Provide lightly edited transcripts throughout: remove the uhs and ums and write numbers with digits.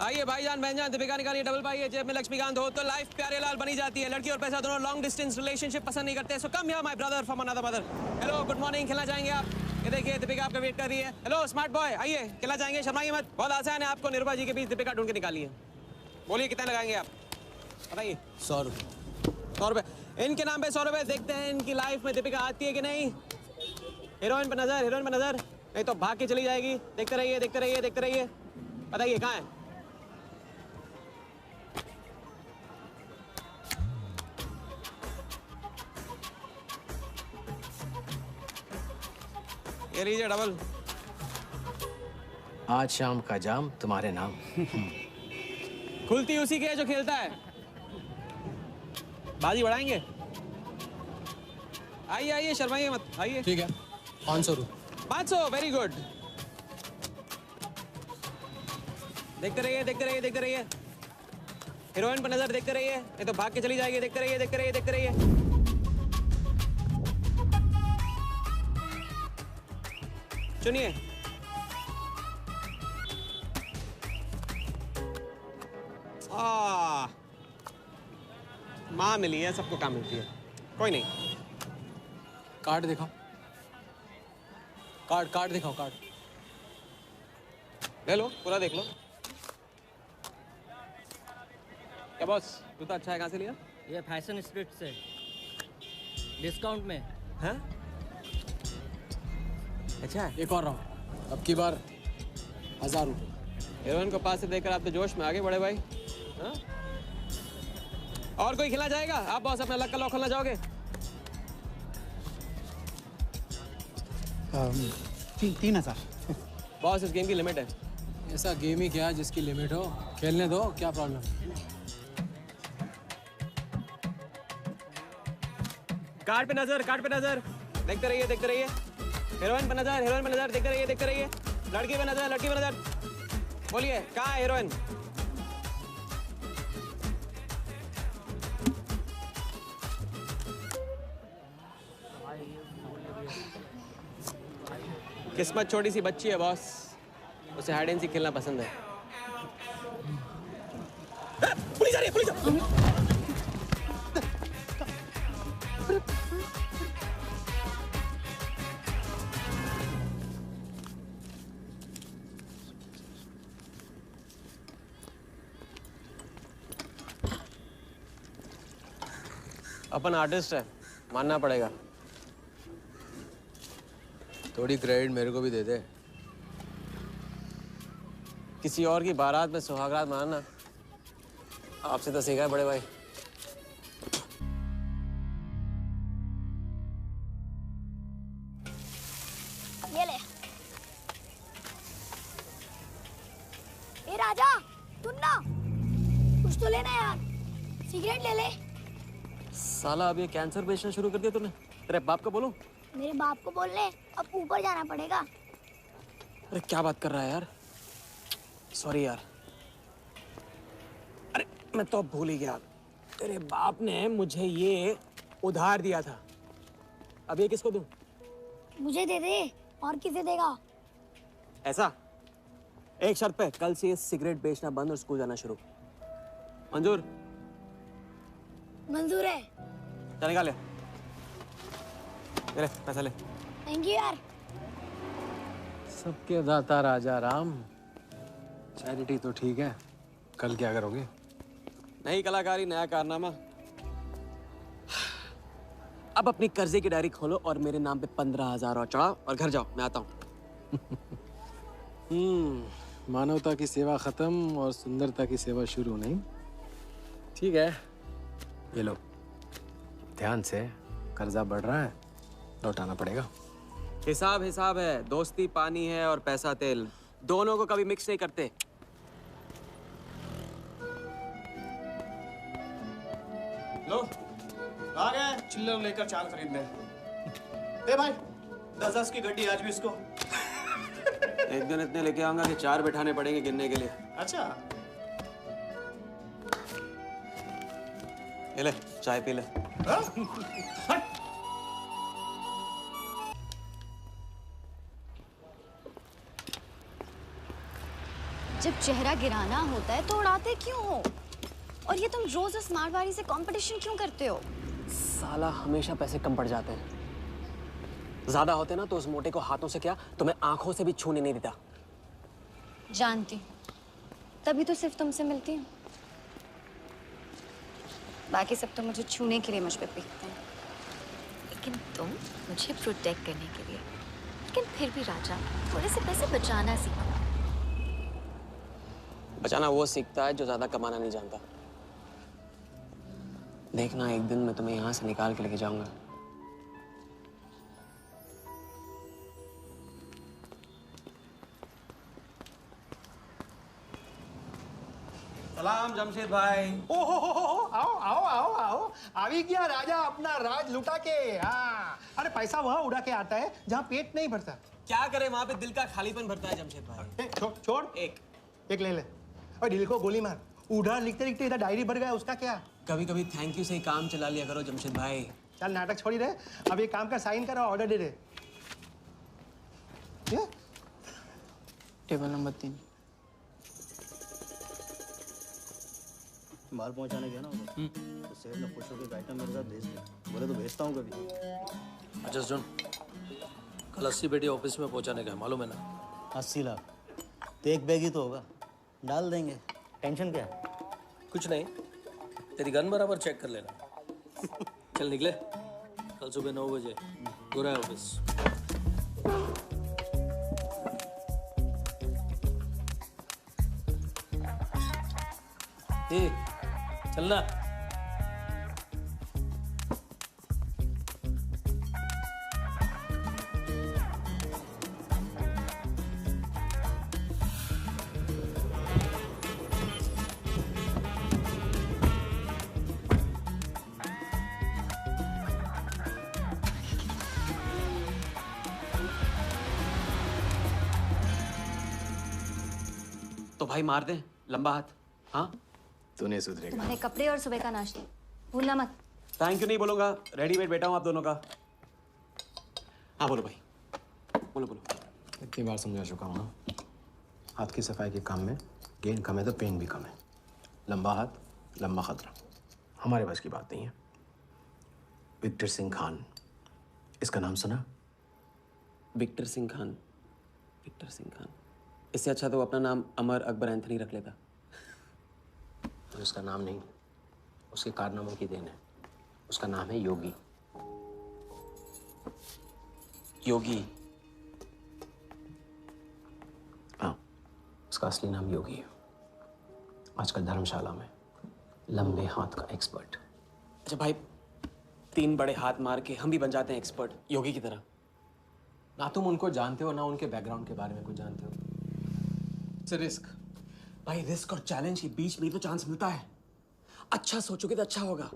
आइए भाईजान बहनजान, दीपिका निकालिए डबल पाइए, जेब में लक्ष्मीकांत हो तो लाइफ प्यारे लाल बनी जाती है। लड़की और पैसा दोनों लॉन्ग डिस्टेंस रिलेशनशिप पसंद नहीं करते। So come here my brother from another mother. Hello good morning, खेलना चाहेंगे आप? ये देखिए दीपिका आपका वेट कर रही है। हेलो स्मार्ट बॉय, आइए खेलना चाहेंगे? शर्माइए मत, बहुत आसान है। आपको निर्भा जी के बीच दीपिका ढूंढ के निकालिए। बोलिए कितना लगाएंगे आप, बताइए। 100 रुपये। 100 रुपये इनके नाम पे 100 रुपये। देखते हैं इनकी लाइफ में दीपिका आती है कि नहीं। हीरोइन पे नजर, हीरोइन पे नजर, नहीं तो भाग के चली जाएगी। देखते रहिए देखते रहिए देखते रहिए, बताइए कहाँ है? ये लीजिए डबल। आज शाम का जाम तुम्हारे नाम। खुलती उसी की है जो खेलता है। बाजी बढ़ाएंगे? आइए आइए, शर्माइए मत, आइए। ठीक है, 500 रुपये। 500, वेरी गुड। देखते रहिए देखते रहिए देखते रहिए, हीरोइन पर नजर, देखते रहिए नहीं तो भाग के चली जाएगी। देखते रहिए देखते रहिए देखते रहिए। चुनिए। माँ मिली है, सबको काम मिलती है, कोई नहीं। कार्ड दिखाओ, कार्ड दिखाओ, कार्ड ले लो, पूरा देख लो। क्या बॉस, जूता अच्छा है, कहाँ से लिया? ये फैशन स्ट्रीट से, डिस्काउंट में। हाँ अच्छा है। एक और राउंड, अब की बार 1000 रुपये। हीरोइन को पास से देखकर आप तो जोश में आगे बढ़े भाई। हाँ? और कोई खिला जाएगा? आप बॉस अपना लक का लॉक खोलना चाहोगे? 3000। बॉस इस गेम की लिमिट है। ऐसा गेम ही क्या जिसकी लिमिट हो, खेलने दो, क्या प्रॉब्लम? कार्ड पे नजर, कार्ड पे नजर, देखते रहिए देखते रहिए। हीरोइन पे नजर, हीरोइन पे नजर, देखते रहिए देखते रहिए। लड़की पे नजर, लड़की पे नजर। बोलिए कहाँ है हीरोइन? किस्मत छोटी सी बच्ची है बॉस, उसे हाइड एंड सीक खेलना पसंद है। पुलिस आ रही है, पुलिस! अपन आर्टिस्ट है, मानना पड़ेगा। थोड़ी क्रेडिट मेरे को भी दे दे। किसी और की बारात में सुहागरात मनाना आपसे तो सीखा है बड़े भाई। ये ले। ए राजा, सुन ना, कुछ तो लेना यार, सिगरेट ले ले। साला अब ये कैंसर बेचना शुरू कर दिया तूने। तेरे बाप को बोलूं? मेरे बाप को बोल ले, अब ऊपर जाना पड़ेगा। अरे क्या बात कर रहा है यार, सॉरी यार। अरे मैं तो भूल ही गया, तेरे बाप ने मुझे ये उधार दिया था। अब ये किसको दूं? मुझे दे दे, और किसे देगा? ऐसा एक शर्त पे, कल से ये सिगरेट बेचना बंद और स्कूल जाना शुरू। मंजूर? मंजूर है। चल निकाल ले, पैसा ले। थैंक यू यार। सबके दाता राजा राम। चैरिटी तो ठीक है, कल क्या करोगे? नई कलाकारी, नया कारनामा। अब अपनी कर्जे की डायरी खोलो और मेरे नाम पे 15,000 और चढ़ाओ और घर जाओ, मैं आता हूँ। मानवता की सेवा खत्म और सुंदरता की सेवा शुरू नहीं। ठीक है, ये लो, ध्यान से, कर्जा बढ़ रहा है, लौटाना पड़ेगा। हिसाब हिसाब है, दोस्ती पानी है और पैसा तेल। दोनों को कभी मिक्स नहीं करते। लो आ गए चिल्लर लेकर चाल खरीदने। ए भाई 10-10 की गड्डी आज भी इसको। एक दिन इतने लेके आऊंगा कि 4 बिठाने पड़ेंगे गिनने के लिए। अच्छा ये ले चाय पी ले। हाँ? हट। जब चेहरा गिराना होता है तो उड़ाते क्यों हो? और ये तुम रोज उस मारवाड़ी से कंपटीशन क्यों करते हो? साला हमेशा पैसे कम पड़ जाते हैं। ज्यादा होते ना तो उस मोटे को हाथों से क्या तुम्हें आंखों से भी छूने नहीं देता। जानती हूँ, तभी तो सिर्फ तुमसे मिलती हूँ। बाकी सब तो मुझे छूने के लिए मुझ पे पीटते हैं, लेकिन तुम मुझे प्रोटेक्ट करने के लिए। लेकिन फिर भी राजा, थोड़े से पैसे बचाना सीखो। बचाना वो सीखता है जो ज्यादा कमाना नहीं जानता। देखना एक दिन मैं तुम्हें यहाँ से निकाल के लेके जाऊंगा। सलाम जमशेद भाई। ओ हो, आओ आओ आओ आओ, आवी गया राजा अपना राज लुटा के। हाँ, अरे पैसा वहाँ उड़ा के आता है जहाँ पेट नहीं भरता। क्या करे, वहां पे दिल का खालीपन भरता है जमशेद भाई। छोड़ एक ले ले। और दिल को गोली मार। उड़ा लिखते लिखते इधर डायरी भर गया, उसका क्या? कभी कभी थैंक यू से ही काम चला लिया करो जमशेद भाई। चल नाटक छोड़ी रहे, अब ये काम का साइन करो, ऑर्डर दे दे। Table number 3। माल पहुंचाने गया ना उधर, तो सेठ ने खुश होकर आइटम मेरे साथ भेज दिया। बोले तो भेजता हूँ कभी। अच्छा सुन, कल 80 पेटी ऑफिस में पहुंचाने का मालूम है ना? 80 लाख तो एक बैग ही तो होगा, डाल देंगे। टेंशन क्या है? कुछ नहीं, तेरी गन बराबर चेक कर लेना। चल निकले, कल सुबह 9 बजे पूरा है ऑफिस। चलना। तो भाई मार दे लंबा हाथ। हाँ तूने सुधरेगा। तुम्हारे कपड़े और सुबह का नाश्ता भूलना मत। थैंक यू नहीं बोलूंगा, रेडीमेड बैठा हूँ आप दोनों का। हाँ बोलो भाई, बोलो बोलो। इतनी बार समझा चुका हूँ ना, हाथ की सफाई के काम में गेन कम है तो पेन भी कम है। लंबा हाथ लंबा खतरा, हमारे बस की बात नहीं है। विक्टर सिंह खान, इसका नाम सुना? विक्टर सिंह खान, विक्टर सिंह खान। इससे अच्छा तो वो अपना नाम अमर अकबर एंथनी रख लेता। तो उसका नाम नहीं, उसके कारनामों की देन है। उसका नाम है योगी। योगी? हाँ, उसका असली नाम योगी है। आजकल धर्मशाला में लंबे हाथ का एक्सपर्ट। अच्छा भाई, 3 बड़े हाथ मार के हम भी बन जाते हैं एक्सपर्ट योगी की तरह। ना तुम उनको जानते हो ना उनके बैकग्राउंड के बारे में कुछ जानते हो। इट्स रिस्क भाई, रिस्क और चैलेंज के बीच में ही तो चांस मिलता है। अच्छा सोचोगे तो अच्छा होगा।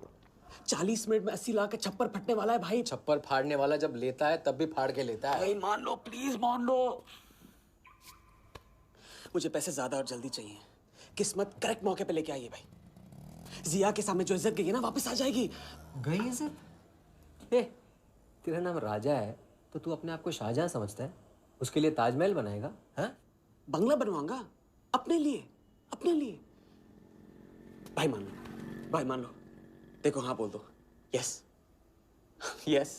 40 मिनट में 80 लाख का छप्पर फटने वाला है भाई। छप्पर फाड़ने वाला जब लेता है तब भी फाड़ के लेता है। भाई मान लो, प्लीज मान लो। मुझे पैसे ज्यादा और जल्दी चाहिए। किस्मत करेक्ट मौके पे लेके आइए भाई। जिया के सामने जो इज्जत गई है ना, वापस आ जाएगी। गई इज्जत? ए, तेरा नाम राजा है तो तू अपने आप को शाहजहां समझता है? उसके लिए ताजमहल बनाएगा? हाँ? बंगला बनवाऊंगा अपने लिए, अपने लिए। भाई मान लो, भाई मान लो। देखो हाँ बोल दो। Yes yes.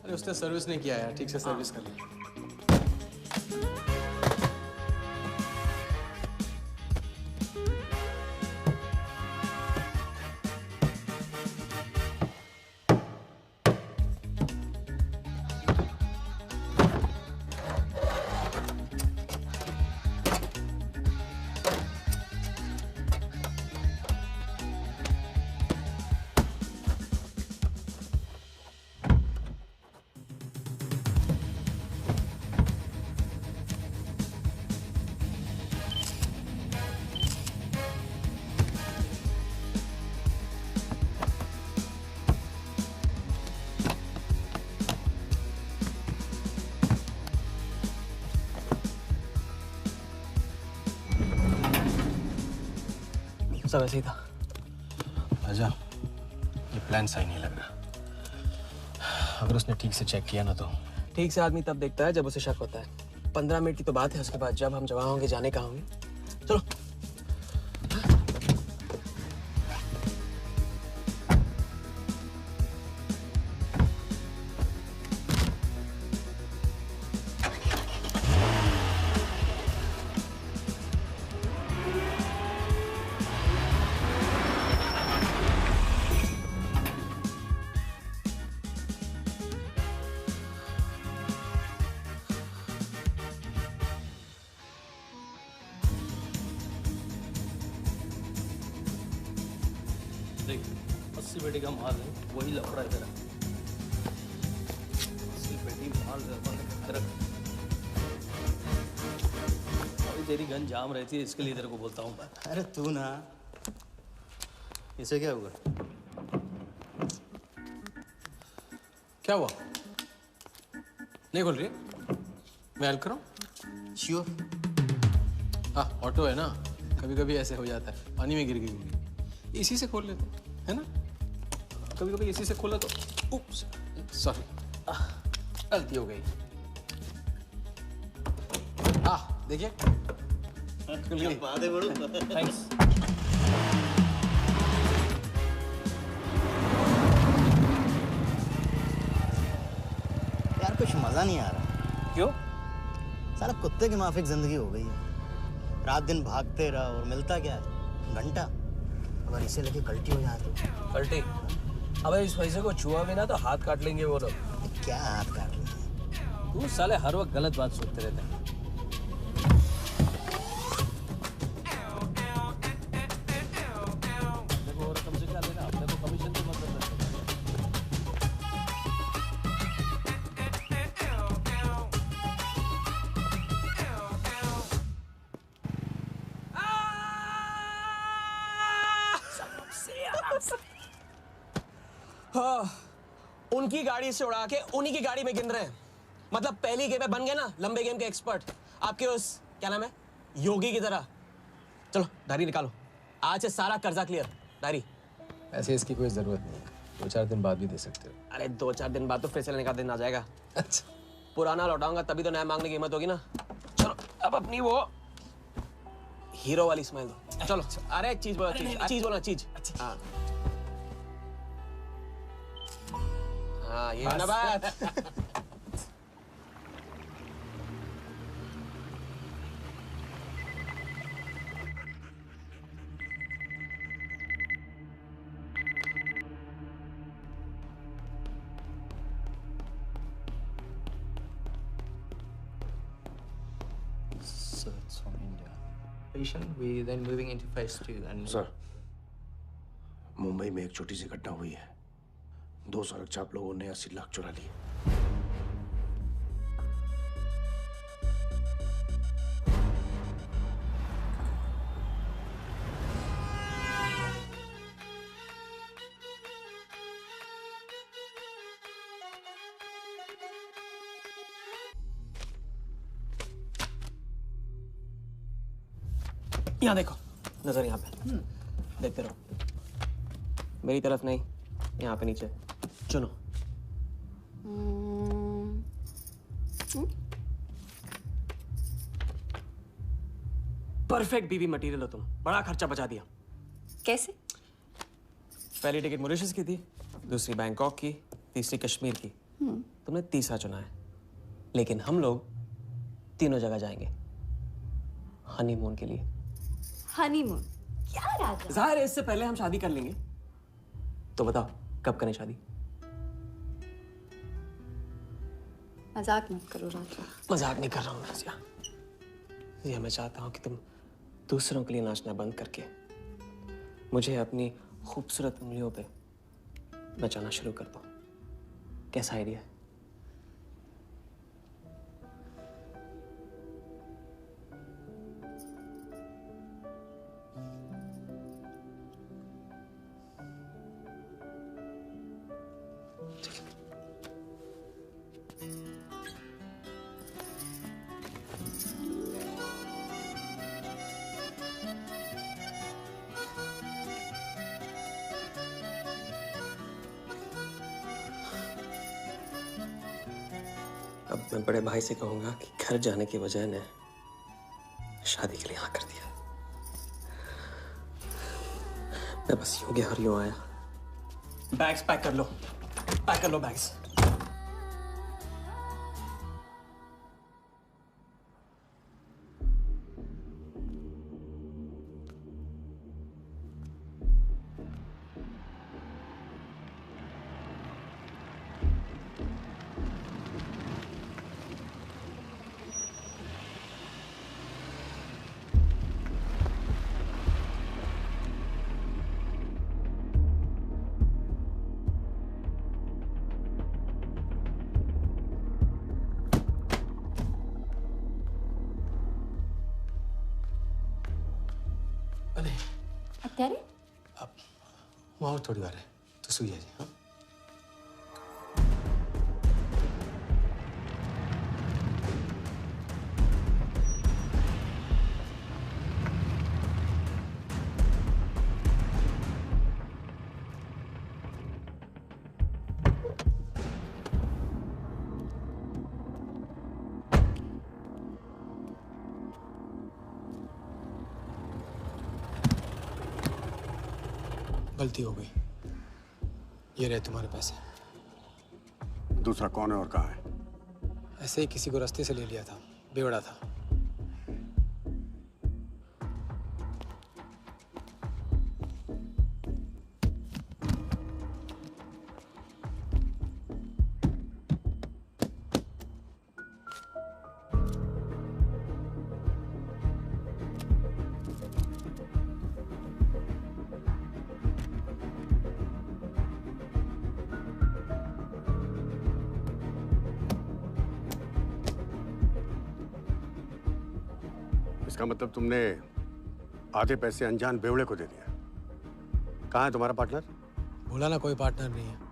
अरे उसने सर्विस नहीं किया यार, ठीक से सर्विस कर लिया। जैसा वैसे ही था। राजा, ये प्लान सही नहीं लग रहा। अगर उसने ठीक से चेक किया ना तो। ठीक से आदमी तब देखता है जब उसे शक होता है। 15 मिनट की तो बात है, उसके बाद जब हम जवां होंगे जाने कहाँ होंगे। चलो। देख 80 पेटी का माल है, वही लफड़ा है तेरा। 80 पेटी माल तेरा। अभी तेरी गन जाम रहती है, इसके लिए तेरे को बोलता हूँ मैं। अरे तू ना, इसे क्या हुआ? क्या हुआ? नहीं खोल रही? मैं हेल्प करूं? श्योर। हाँ, ऑटो है ना, कभी कभी ऐसे हो जाता है, पानी में गिर गई होगी। इसी से खोल लेते है ना? कभी कभी इसी से खोला तो उप्स, सॉरी, गलती हो गई। देखिए, खुल गई। बात है बड़ू। थैंक्स। यार कुछ मजा नहीं आ रहा। क्यों? साला कुत्ते की माफिक जिंदगी हो गई है। रात दिन भागते रहो और मिलता क्या है? घंटा। अगर इसे लेके कल्टी हो जाए तो? पलटी? अबे इस पैसे को छुआ भी ना तो हाथ काट लेंगे वो लोग। क्या हाथ काट लेंगे? तू साले हर वक्त गलत बात सोचते रहते हैं। देखो और कम से क्या लेना, अपने को कमीशन तो मत देना। हाँ, उनकी गाड़ी से उड़ा के उन्हीं की गाड़ी में गिन रहे हैं। मतलब पहली गेम में बन गए ना लंबे गेम के एक्सपर्ट। आपके उस क्या नाम है, योगी की तरह। चलो डायरी निकालो, आज से सारा कर्जा क्लियर। डायरी। ऐसे इसकी कोई जरूरत नहीं है, 2-4 दिन बाद भी दे सकते हो। अरे 2-4 दिन बाद तो फिर से लेने का दिन आ जाएगा। अच्छा, पुराना लौटाऊंगा तभी तो नया मांगने की हिम्मत होगी ना। चलो अब अपनी वो हीरो वाली स्माइल दो। चलो। अरे चीज बोलो, चीज बोलो, चीज। हाँ हाँ, ये है ना बात। So it's from India. Patient, we then moving into phase 2 and sir, Mumbai में एक छोटी सी घटना हुई है। 2 सड़क चाप लोगों ने 80 लाख चुरा लिए। यहाँ देखो, नजर यहाँ पे। देखते रहो, मेरी तरफ नहीं, यहाँ पे नीचे। चुनो। परफेक्ट बीवी मटेरियल हो तुम, बड़ा खर्चा बचा दिया। कैसे? पहली टिकट मॉरिशस की थी, दूसरी बैंकॉक की, तीसरी कश्मीर की। तुमने तीसरा चुना है, लेकिन हम लोग तीनों जगह जाएंगे हनीमून के लिए। हनीमून? क्या राजा? जाहिर है इससे पहले हम शादी कर लेंगे। तो बताओ कब करें शादी? मजाक मत करो राजा। मजाक नहीं कर रहा हूँ नाज़िया। ये मैं चाहता हूँ कि तुम दूसरों के लिए नाचना बंद करके मुझे अपनी खूबसूरत उंगलियों पे नचाना शुरू कर दो। कैसा आइडिया है? अब मैं बड़े भाई से कहूंगा कि घर जाने की बजाय ने शादी के लिए हाँ कर दिया। मैं बस यूं गया और यूं आया। बैग्स पैक कर लो, पैक कर लो बैग्स। અત્યારે वहाँ और थोड़ी बार है तो सुई है जी। हाँ गलती हो गई। ये रहे तुम्हारे पैसे। दूसरा कौन है और कहाँ है? ऐसे ही किसी को रास्ते से ले लिया था, बेवड़ा था। इसका मतलब तुमने आधे पैसे अनजान बेवड़े को दे दिया। कहाँ है तुम्हारा पार्टनर? बोला ना कोई पार्टनर नहीं है।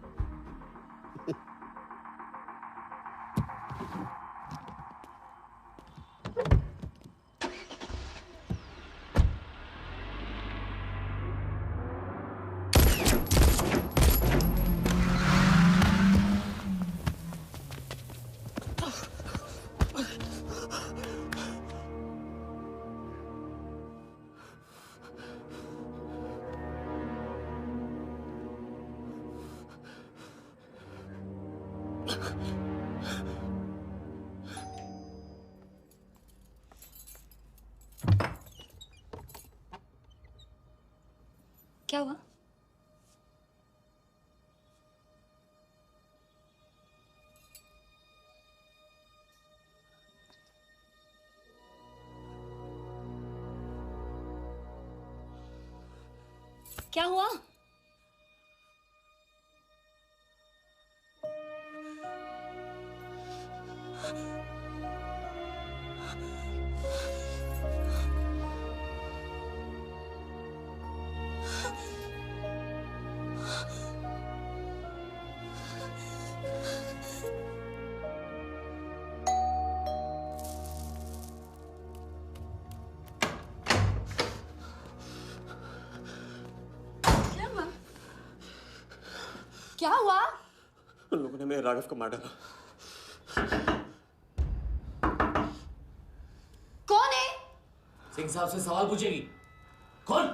क्या हुआ? क्या हुआ? क्या हुआ? उन लोगों ने मेरे राघव को मार डाला। कौन है? सिंह साहब से सवाल पूछेगी। कौन?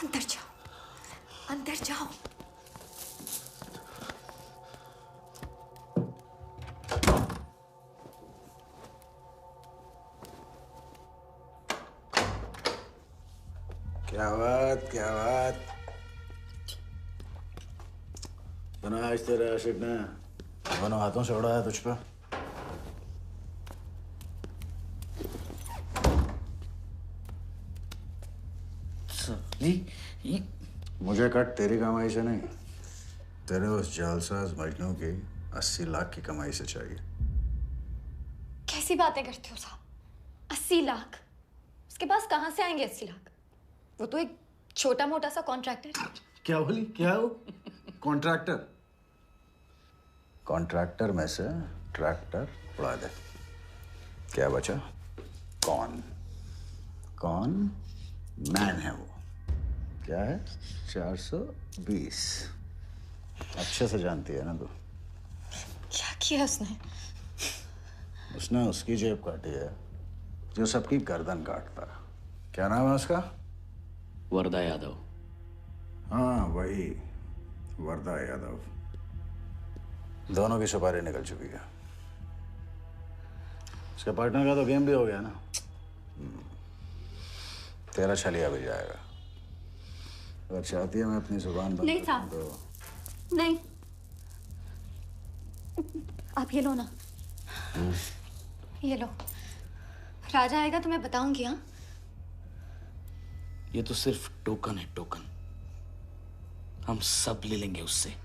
अंदर जाओ, अंदर जाओ। क्या बात, क्या बात। बना आज तेरा आशिक ने दोनों हाथों से उड़ाया तुझ पे। मुझे कट तेरी कमाई से नहीं, तेरे उस जालसाज मजनू की 80 लाख की कमाई से चाहिए। कैसी बातें करते हो साहब? 80 लाख? उसके पास कहां से आएंगे 80 लाख? वो तो एक छोटा मोटा सा कॉन्ट्रैक्टर है। क्या बोली? क्या हो? कॉन्ट्रैक्टर? कॉन्ट्रैक्टर में से ट्रैक्टर उड़ा दे। क्या बचा? कौन? कौन मैन है वो? क्या है? 420। अच्छे से जानती है ना तू? किया उसने? उसने उसकी जेब काटी है जो सबकी गर्दन काटता। क्या नाम है उसका? वरदा यादव। हाँ वही, वरदा यादव। दोनों की सुपारी निकल चुकी है। उसके पार्टनर का तो गेम भी हो गया ना। तेरा छलिया भी जाएगा। अगर चाहती है मैं अपनी जुबान बंद नहीं रखूं था। नहीं, आप ये लो ना। ये लो, राजा आएगा तो मैं बताऊंगी। हाँ, ये तो सिर्फ टोकन है, टोकन। हम सब ले लेंगे उससे।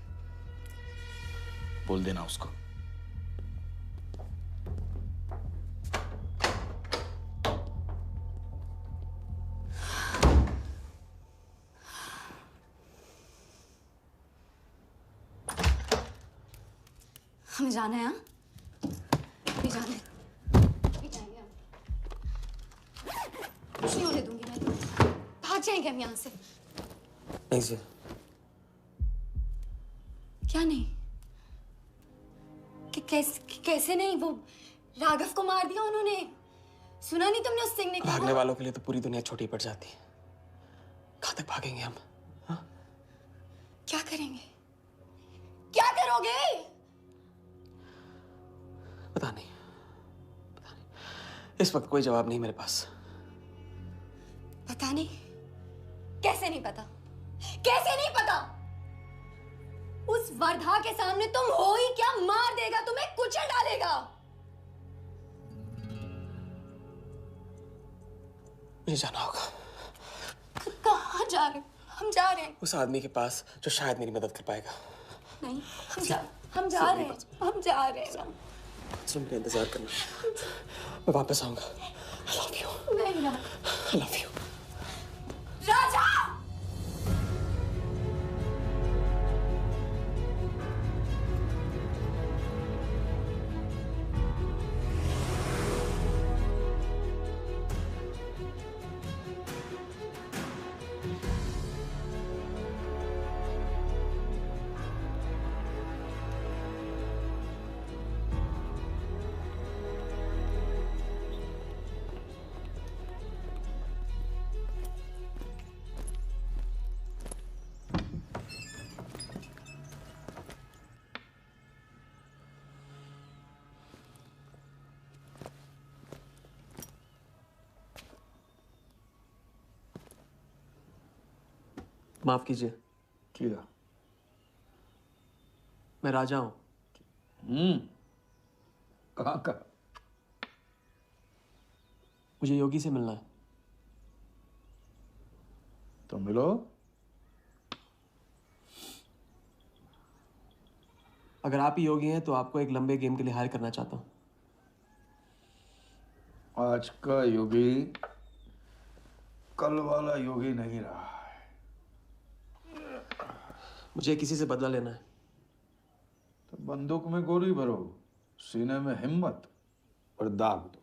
बोल देना उसको। हमें जाना है। हाँ, भी जाना है। भी जाएंगे हम। कुछ नहीं होने दूंगी मैं तुम्हें। भाग जाएंगे हम यहाँ से। नहीं सर। क्या नहीं? कैसे नहीं? वो राघव को मार दिया उन्होंने। सुना नहीं तुमने उस सिंह ने? भागने वालों के लिए तो पूरी दुनिया छोटी पड़ जाती है। कहाँ तक भागेंगे हम? हाँ? क्या करेंगे? क्या करोगे? पता नहीं। इस वक्त कोई जवाब नहीं मेरे पास। पता नहीं? कैसे नहीं पता? कैसे नहीं पता? उस वर्धा के सामने तुम हो ही क्या? मार देगा तुम्हें, कुचल डालेगा। मुझे जाना होगा। कहाँ जा रहे? हम जा रहे हैं उस आदमी के पास जो शायद मेरी मदद कर पाएगा। नहीं, हम जा रहे हैं। हम जा रहे हैं। सुन के इंतजार करना। मैं वापस आऊंगा। I love you. नहीं ना। I love you. राजा! माफ कीजिए। क्या? मैं राजा हूं। कहाँ का? मुझे योगी से मिलना है। तो मिलो। अगर आप ही योगी हैं तो आपको एक लंबे गेम के लिए हायर करना चाहता हूं। आज का योगी कल वाला योगी नहीं रहा। मुझे किसी से बदला लेना है। तो बंदूक में गोली भरो, सीने में हिम्मत और दाग दो।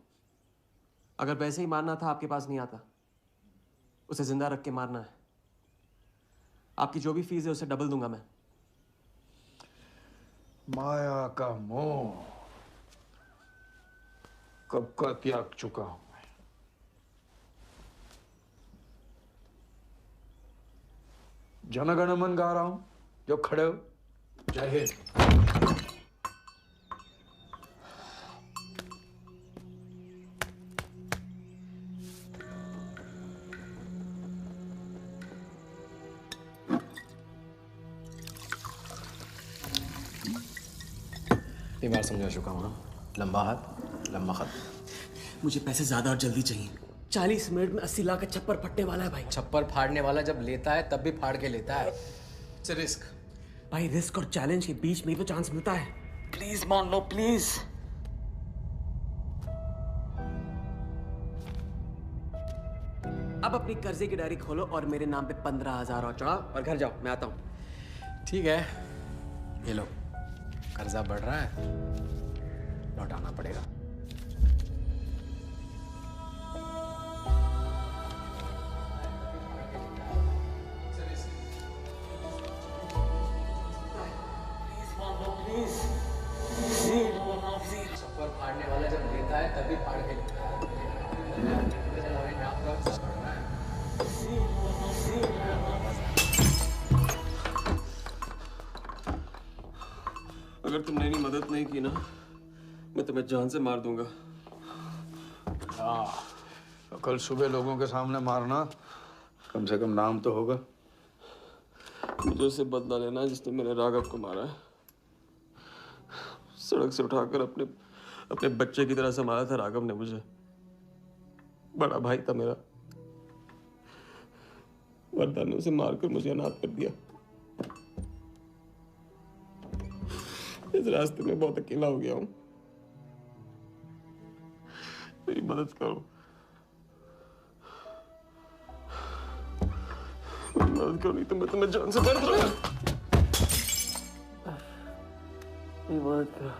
अगर वैसे ही मारना था आपके पास नहीं आता। उसे जिंदा रख के मारना है। आपकी जो भी फीस है उसे डबल दूंगा मैं। माया का मोह कब का त्याग चुका हूं मैं। जनगण मन गा रहा हूं, जो खड़े हो। जय हिंद। ये बार समझा चुका हूं ना। लंबा हाथ लंबा खत। मुझे पैसे ज्यादा और जल्दी चाहिए। 40 मिनट में 80 लाख का छप्पर फटने वाला है भाई। छप्पर फाड़ने वाला जब लेता है तब भी फाड़ के लेता है। It's a risk. भाई रिस्क और चैलेंज के बीच में ही तो चांस मिलता है। प्लीज मान लो प्लीज। अब अपनी कर्जे की डायरी खोलो और मेरे नाम पे 15,000 और चढ़ाओ और घर जाओ। मैं आता हूं। ठीक है, ये लो। कर्जा बढ़ रहा है, लौटाना पड़ेगा। प्लीज अगर तुमने मेरी मदद नहीं की ना, मैं तुम्हें जान से मार दूंगा। हाँ, तो कल सुबह लोगों के सामने मारना, कम से कम नाम तो होगा। मुझे उससे बदला लेना जिसने मेरे राघव को मारा है। सड़क से उठाकर अपने बच्चे की तरह संभाला था राघव ने मुझे। बड़ा भाई था मेरा। वरदान ने उसे मारकर मुझे अनाथ कर दिया। इस रास्ते में बहुत अकेला हो गया हूं। मेरी मदद करो, मेरी मदद करो, नहीं तो मैं तुम्हें जान से मार दूंगा। मेरी मदद करो।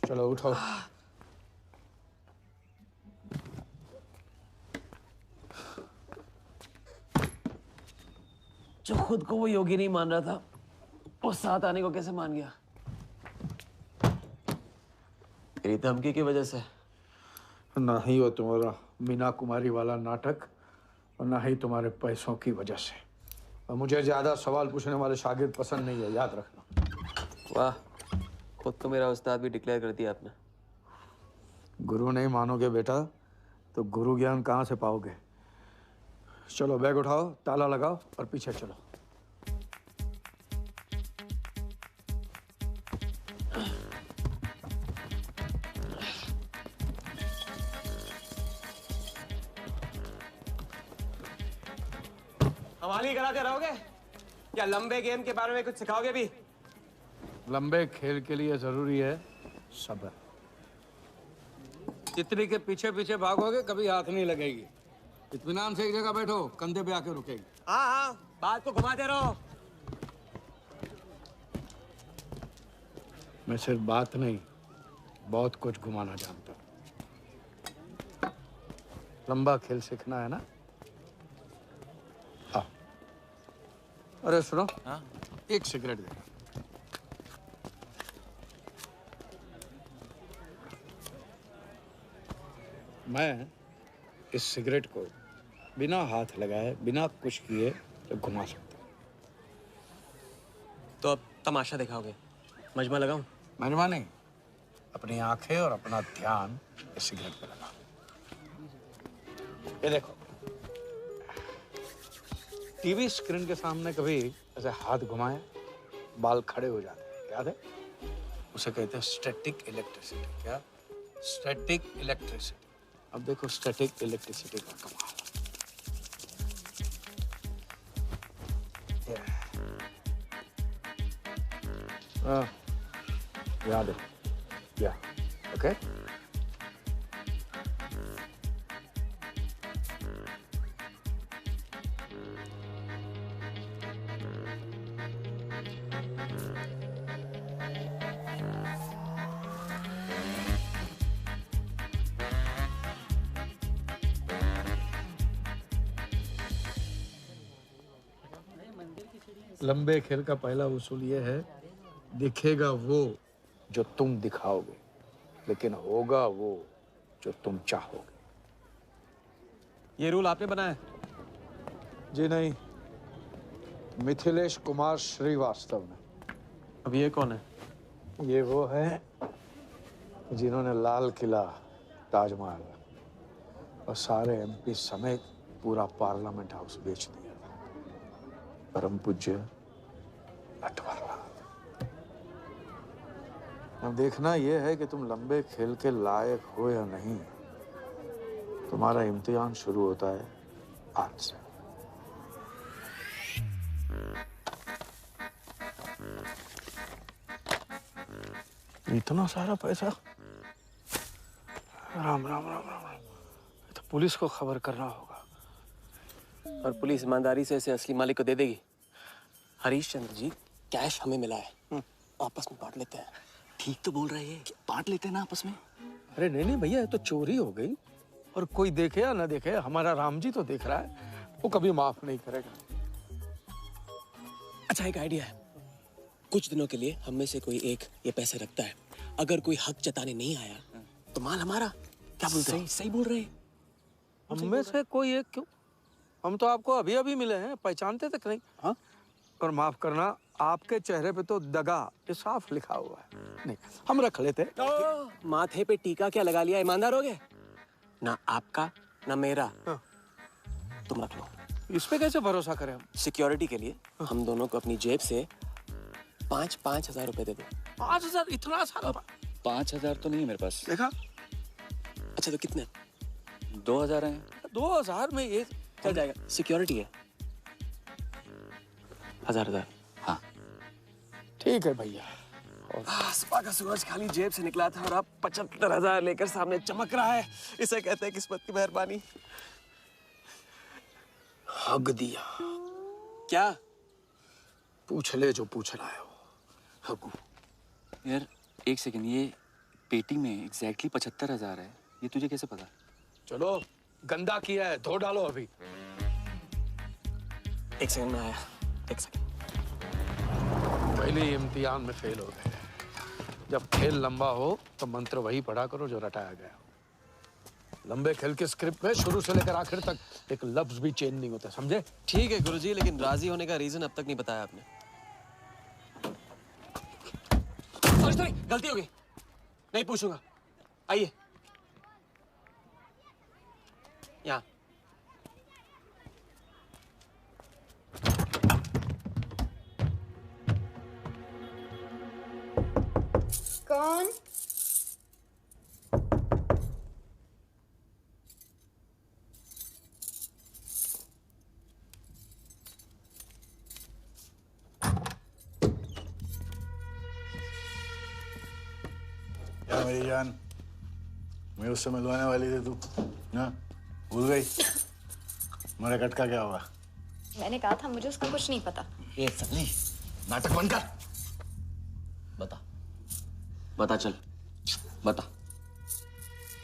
चलो उठो। जो खुद को वो योगी नहीं मान रहा था, वो साथ आने को कैसे मान गया? मेरी धमकी की वजह से। ना ही वो तुम्हारा मीना कुमारी वाला नाटक और ना ही तुम्हारे पैसों की वजह से। और मुझे ज्यादा सवाल पूछने वाले शागिर्द पसंद नहीं है, याद रखना। वाह, खुद को मेरा उस्ताद भी डिक्लेयर कर दिया आपने। गुरु नहीं मानोगे बेटा तो गुरु ज्ञान कहाँ से पाओगे। चलो बैग उठाओ, ताला लगाओ और पीछे चलो। हवाली कराते रहोगे या लंबे गेम के बारे में कुछ सिखाओगे भी? लंबे खेल के लिए जरूरी है सब्र। तितली के पीछे पीछे भागोगे कभी हाथ नहीं लगेगी। इत्मीनान से एक जगह बैठो, कंधे पे आके रुकेगी। हाँ हाँ, बात को घुमाते रहो। मैं सिर्फ बात नहीं, बहुत कुछ घुमाना जानता हूँ। लंबा खेल सीखना है ना? आओ। अरे सुनो, हाँ? एक सिगरेट दे। मैं इस सिगरेट को बिना हाथ लगाए, बिना कुछ किए तो घुमा सकता हूँ। तो अब तमाशा दिखाओगे? मजमा लगाऊं? मजमा नहीं, अपनी आंखें और अपना ध्यान इस सिगरेट पे लगा। ये देखो, टीवी स्क्रीन के सामने कभी ऐसे हाथ घुमाए बाल खड़े हो जाते हैं, याद है? उसे कहते हैं स्टैटिक इलेक्ट्रिसिटी। क्या? Static electricity. अब देखो स्टैटिक इलेक्ट्रिसिटी का कमाल। याद है? या ओके। लंबे खेल का पहला उसूल ये है, दिखेगा वो जो तुम दिखाओगे, लेकिन होगा वो जो तुम चाहोगे। ये रूल आपने बनाया? जी नहीं, मिथिलेश कुमार श्रीवास्तव ने। अब ये कौन है? ये वो है जिन्होंने लाल किला, ताजमहल और सारे एमपी समेत पूरा पार्लियामेंट हाउस बेच दिया था। परम पूज्य नटवरलाल। अब देखना यह है कि तुम लंबे खेल के लायक हो या नहीं। तुम्हारा इम्तिहान शुरू होता है आज से। इतना सारा पैसा? राम राम राम राम राम। तो पुलिस को खबर करना होगा। और पुलिस ईमानदारी से इसे असली मालिक को दे देगी। हरीश चंद्र जी, कैश हमें मिला है, आपस में बांट लेते हैं। ठीक तो बोल रहे हैं, बांट लेते हैं ना आपस में। अरे नहीं नहीं भैया, ये तो चोरी हो गई और कोई देखे या ना देखे, हमारा राम जी तो देख रहा है, वो कभी माफ नहीं करेगा। अच्छा, एक आइडिया है। कुछ दिनों के लिए हम में से कोई एक ये पैसे रखता है, अगर कोई हक जताने नहीं आया तो माल हमारा। क्या बोलते हैं? सही बोल रहे हैं। हम में से कोई एक क्यों? हम तो आपको अभी अभी मिले हैं, पहचानते तक नहीं। हाँ, और माफ करना, आपके चेहरे पे तो दगा ये साफ लिखा हुआ है। नहीं, हम रख लेते। माथे पे टीका क्या लगा लिया, ईमानदार हो गए? ना आपका ना मेरा। तुम रख लो। इस पे कैसे भरोसा करें हम? सिक्योरिटी के लिए हम दोनों को अपनी जेब से 5,000 रुपए दे दो। 5,000? इतना सारा? 5,000 तो नहीं है मेरे पास। देखा? अच्छा तो कितने? 2,000 हैं। 2,000 में ये चल जाएगा। सिक्योरिटी है 1,000। हाँ ठीक है भैया। सुबह का सूरज खाली जेब से निकला था और अब 75,000 लेकर सामने चमक रहा है। इसे कहते हैं किस्मत की मेहरबानी। हग दिया। क्या? पूछ ले जो पूछ रहा है वो। हगू। यार एक सेकंड, ये पेटी में एग्जैक्टली 75,000 है, ये तुझे कैसे पता? चलो, गंदा किया है, धो डालो अभी। एक सेकंड में आया। एक सेकंड। पहले इम्तिहान में फेल हो गए। जब खेल लंबा हो तो मंत्र वही पढ़ा करो जो रटाया गया। लंबे खेल के स्क्रिप्ट में शुरू से लेकर आखिर तक एक लफ्ज भी चेंज नहीं होता, समझे? ठीक है गुरुजी, लेकिन राजी होने का रीजन अब तक नहीं बताया आपने। सॉरी, गलती हो गई, नहीं पूछूंगा। आइए यहाँ। कौन? क्या मेरी जान, मैं उससे मिलवाने वाली थी, तू ना भूल गई? मेरा कटका क्या होगा? मैंने कहा था मुझे उसका कुछ नहीं पता। ये सली, नाटक बंद कर। बता बता, चल बता।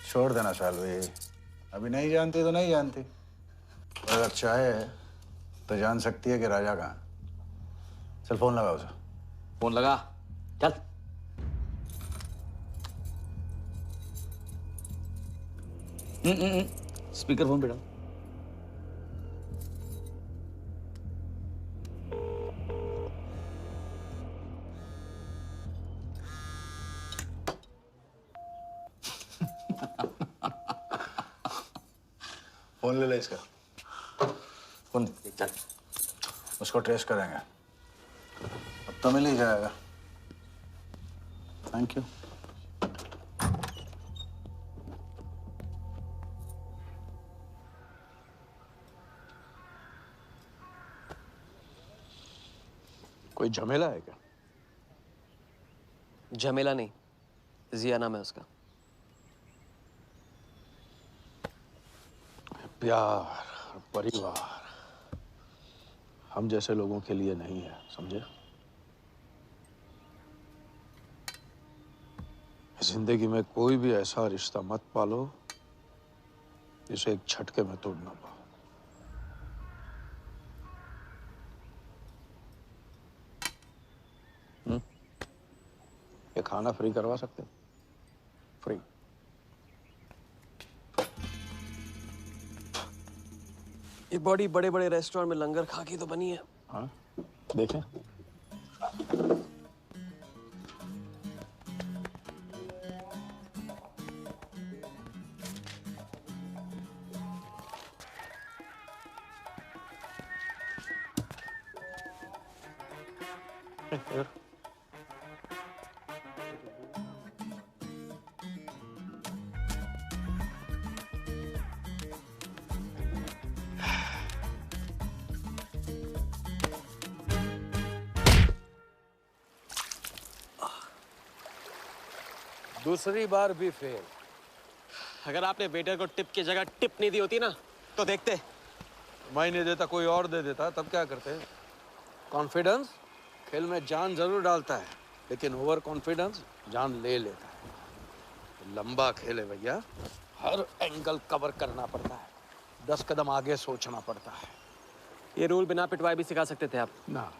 छोड़ देना सालवी, अभी नहीं जानती तो नहीं जानती, अगर चाहे तो जान सकती है कि राजा कहाँ। चल फोन लगा उसे। फोन लगा, चल। स्पीकर फोन पे डाल। फोन ले ले इसका। फोन चल, उसको ट्रेस करेंगे, अब तो मिल ही जाएगा। Thank you. कोई झमेला है क्या? झमेला नहीं, जिया नाम है उसका। प्यार, परिवार हम जैसे लोगों के लिए नहीं है, समझे? जिंदगी में कोई भी ऐसा रिश्ता मत पालो जिसे एक झटके में तोड़ ना पाओ। ये खाना फ्री करवा सकते हो? फ्री। ये बॉडी बड़े बड़े रेस्टोरेंट में लंगर खा के तो बनी है। हाँ, देखें। दूसरी बार भी फेल। अगर आपने वेटर को टिप की जगह टिप नहीं दी होती ना तो देखते। मैं नहीं देता, कोई और दे देता, तब क्या करते? कॉन्फिडेंस खेल में जान जरूर डालता है, लेकिन ओवर कॉन्फिडेंस जान ले लेता है। लंबा खेल है भैया, हर एंगल कवर करना पड़ता है, 10 कदम आगे सोचना पड़ता है। ये रूल बिना पिटवाए भी सिखा सकते थे आप। ना,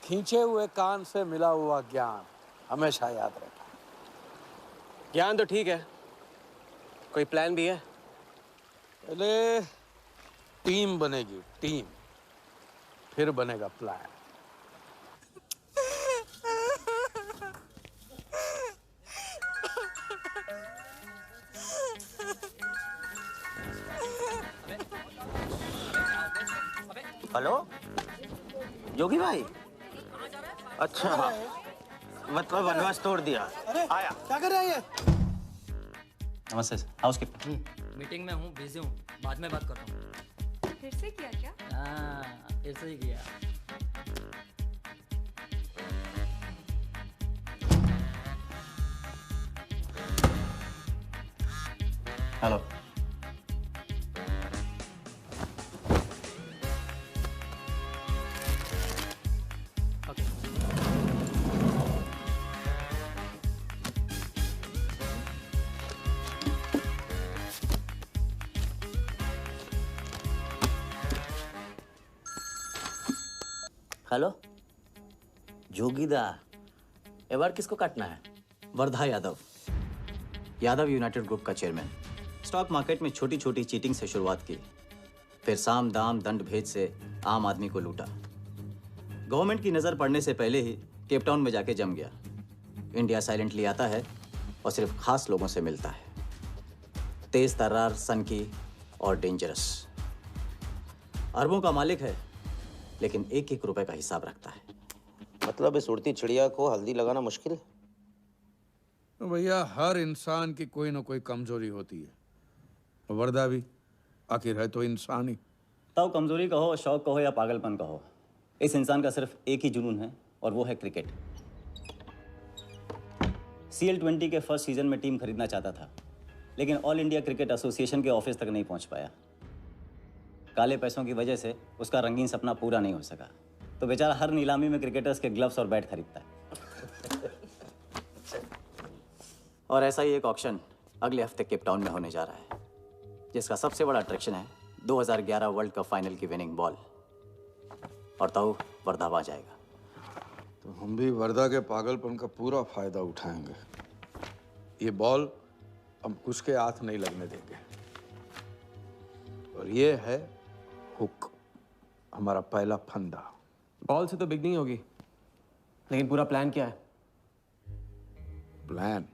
खींचे हुए कान से मिला हुआ ज्ञान हमेशा याद रखना। ज्ञान तो ठीक है, कोई प्लान भी है? पहले टीम बनेगी, टीम, फिर बनेगा प्लान। हेलो योगी भाई, अच्छा मतलब वनवास तोड़ दिया। आया क्या कर रहा है ये? नमस्ते हाउसकीपर। मीटिंग में हूँ, बिजी हूँ, बाद में बात करता हूँ। फिर से किया क्या? हाँ, फिर से ही किया। हेलो हेलो जोगीदा, एबार किसको काटना है? वर्धा यादव, यादव यूनाइटेड ग्रुप का चेयरमैन। स्टॉक मार्केट में छोटी छोटी चीटिंग से शुरुआत की, फिर साम दाम दंड भेद से आम आदमी को लूटा। गवर्नमेंट की नज़र पड़ने से पहले ही केप टाउन में जाके जम गया। इंडिया साइलेंटली आता है और सिर्फ खास लोगों से मिलता है। तेज तर्रार, सनकी और डेंजरस। अरबों का मालिक है, लेकिन एक एक रुपए का हिसाब रखता है। मतलब इस उड़ती चिड़िया को हल्दी लगाना मुश्किल है? तो भैया हर इंसान की कोई ना कोई कमजोरी होती है। वर्दा भी आखिर है तो इंसान ही। ताऊ कमजोरी कहो, शौक कहो या पागलपन कहो, इस इंसान का सिर्फ एक ही जुनून है और वो है क्रिकेट। CL20 के फर्स्ट सीजन में टीम खरीदना चाहता था, लेकिन ऑल इंडिया क्रिकेट एसोसिएशन के ऑफिस तक नहीं पहुंच पाया। काले पैसों की वजह से उसका रंगीन सपना पूरा नहीं हो सका, तो बेचारा हर नीलामी में क्रिकेटर्स के ग्लव्स और बैट खरीदता है। और ऐसा ही एक ऑक्शन अगले हफ्ते केप टाउन में होने जा रहा है, जिसका सबसे बड़ा अट्रैक्शन है 2011 वर्ल्ड कप फाइनल की विनिंग बॉल। और ताऊ वर्धा आ जाएगा। तो हम भी वर्दा के पागलपन का पूरा फायदा उठाएंगे। ये बॉल हम उसके हाथ नहीं लगने देंगे। और ये है हुक, हमारा पहला फंदा। बॉल से तो बिग नहीं होगी, लेकिन पूरा प्लान क्या है? प्लान,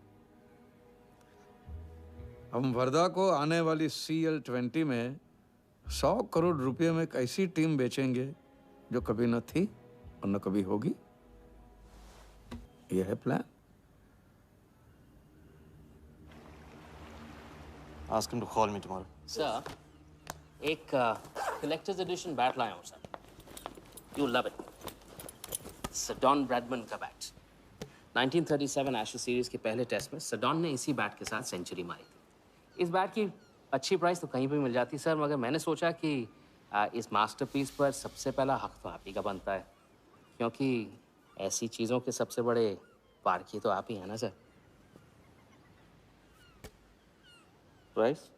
हम वर्धा को आने वाली CL20 में 100 करोड़ रुपए में एक ऐसी टीम बेचेंगे जो कभी न थी और न कभी होगी। यह है plan. Ask him to call me tomorrow. Sir, एक कलेक्टर्स एडिशन बैट लाया हूँ sir. You love it. Sir don Bradman का बैट। 1937 एशेज सीरीज के पहले टेस्ट में सडॉन ने इसी बैट के साथ सेंचुरी मारी थी। इस बैट की अच्छी प्राइस तो कहीं भी मिल जाती सर, मगर मैंने सोचा कि इस मास्टरपीस पर सबसे पहला हक तो आप ही का बनता है, क्योंकि ऐसी चीज़ों के सबसे बड़े पारखी तो आप ही हैं ना सर। प्राइस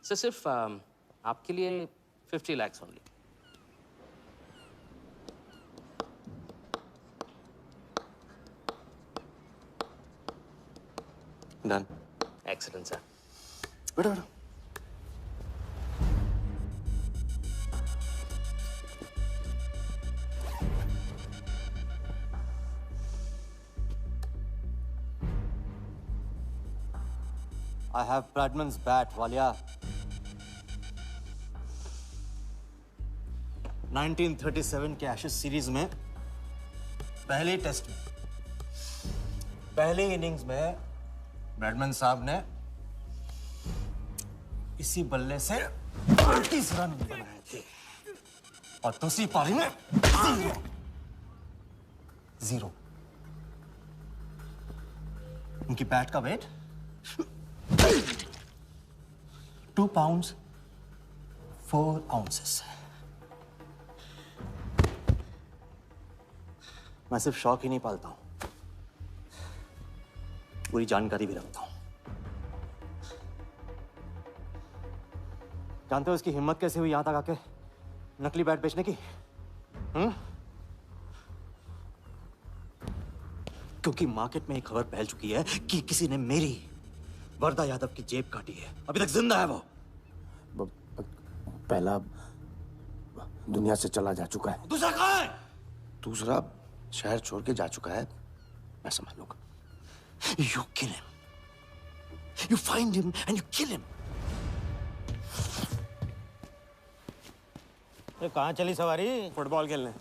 सर सिर्फ आपके लिए 50 lakhs only. Done. Excellent sir. बैठो बैठो। I have Bradman's bat, Walia. 1937 के एशेज सीरीज में पहले टेस्ट में पहली इनिंग्स में ब्रैडमन साहब ने इसी बल्ले से 38 रन बनाए थे और दूसरी पारी में 0। उनकी बैट का वेट 2 pounds 4 ounces। मैं सिर्फ शौक ही नहीं पालता हूं, पूरी जानकारी भी रखता हूं। जानते हो इसकी हिम्मत कैसे हुई यहां तक आके नकली बैट बेचने की? क्योंकि मार्केट में एक खबर फैल चुकी है कि किसी ने मेरी वरदा यादव की जेब काटी है। अभी तक जिंदा है वो। पहला दुनिया से चला जा चुका है, दूसरा कहाँ है? दूसरा शहर छोड़ के जा चुका है, मैं संभालूंगा। You kill him. You find him and you kill him. कहाँ चली सवारी? फुटबॉल खेलने।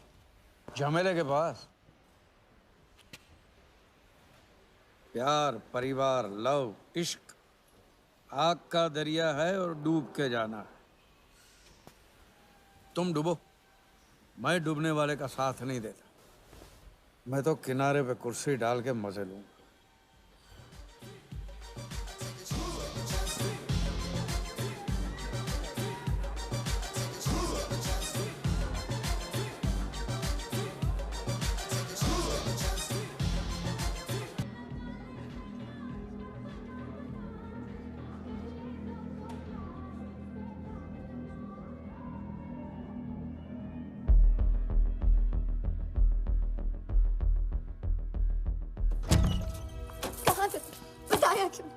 झमेले के पास। प्यार, परिवार, लव, इश्क आग का दरिया है और डूब के जाना है। तुम डूबो, मैं डूबने वाले का साथ नहीं देता। मैं तो किनारे पे कुर्सी डाल के मजे लूंगा। बताया क्यों?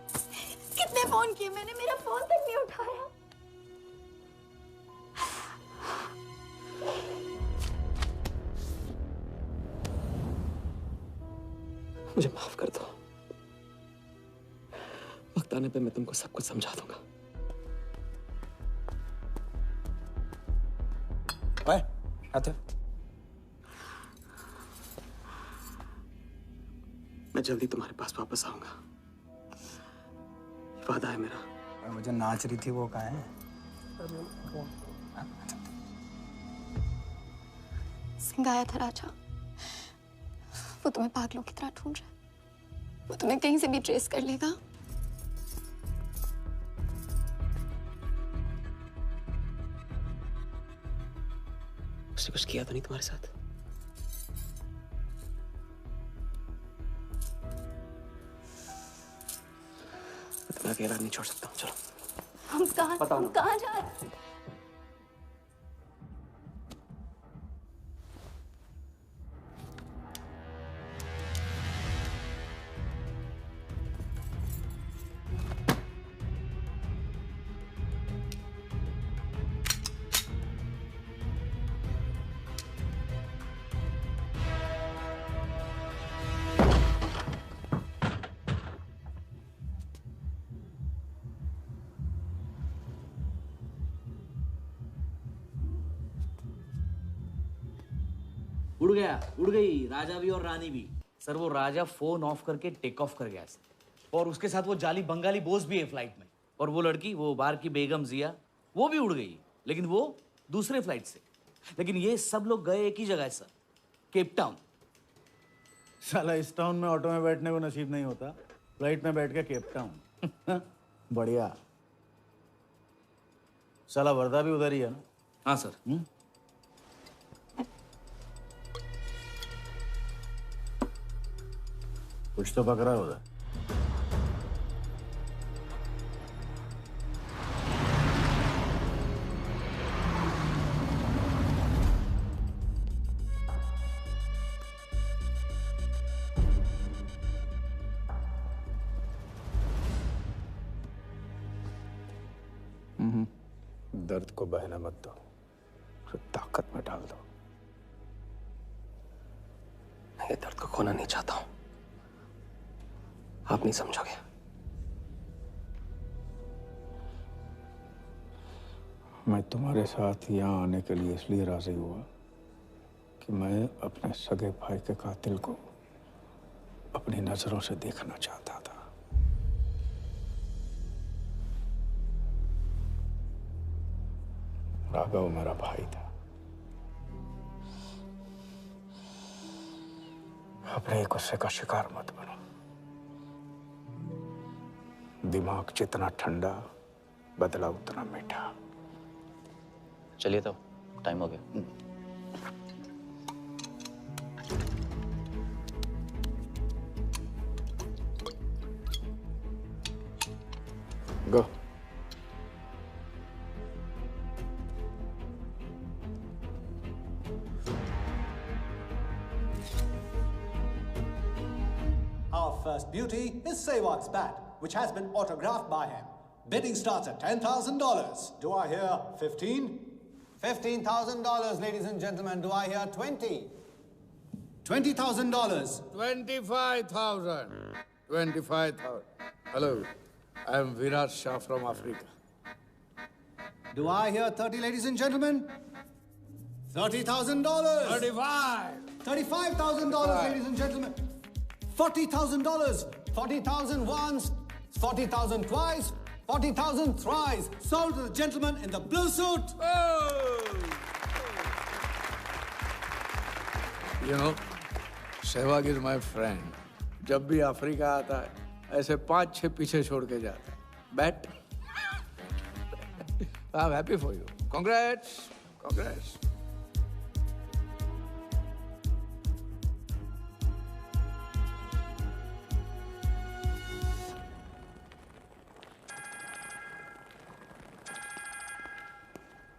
कितने फोन किए मैंने, मेरा फोन तक नहीं उठाया। मुझे माफ कर दो। वक्त आने पे मैं तुमको सब कुछ समझा दूंगा। ओए, आते। मैं जल्दी तुम्हारे पास वापस आऊंगा, वादा है मेरा। मुझे नाच रही थी वो कहाँ है? सिंह आया था राजा, वो तुम्हें पागलों की तरह ढूंढ रहा है। वो तुम्हें कहीं से भी ट्रेस कर लेगा। उसने कुछ किया तो नहीं तुम्हारे साथ? मैं तुम्हें अकेला नहीं छोड़ सकता हूँ। चलो। हम कहाँ जा रहे हैं? उड़ गई राजा भी और रानी भी। सर वो राजा फोन ऑफ करके टेक ऑफ कर गया सर, और उसके साथ वो जाली बंगाली बोस भी है फ्लाइट में। और वो लड़की, वो बार की बेगम जिया, वो भी उड़ गई, लेकिन वो दूसरे फ्लाइट से। लेकिन ये सब लोग गए एक ही जगह है सर, केप टाउन। साला इस टाउन में ऑटो में बैठने को नसीब नहीं होता, फ्लाइट में बैठ के केप टाउन। बढ़िया। साला वर्दा भी उधर ही है ना? हाँ सर। कुछ तो पकड़ा उधर। दर्द को बहने मत दो, उसे ताकत में डाल दो। मैं ये दर्द को खोना नहीं चाहता हूं, आप नहीं समझोगे। मैं तुम्हारे साथ यहाँ आने के लिए इसलिए राजी हुआ कि मैं अपने सगे भाई के कातिल को अपनी नजरों से देखना चाहता था। राघव मेरा भाई था। अपने गुस्से का शिकार मत बनो। दिमाग जितना ठंडा, बदला उतना मीठा। चलिए तो टाइम हो गया। गो। first beauty is Sehwag's bat, which has been autographed by him. Bidding starts at $10,000. Do I hear 15? $15,000, ladies and gentlemen. Do I hear 20? $20,000. 25,000. 25,000. Hello, I am Virat Shah from Africa. Do I hear 30, ladies and gentlemen? $30,000. 35. $35,000, ladies and gentlemen. $40,000. 40,000 once, 40,000 twice, 40,000 thrice. Sold to the gentleman in the blue suit. You know, Sehwag is my friend. जब भी Africa आता है, ऐसे 5-6 पीछे छोड़ के जाता है. Bet? I'm happy for you. Congrats. Congrats.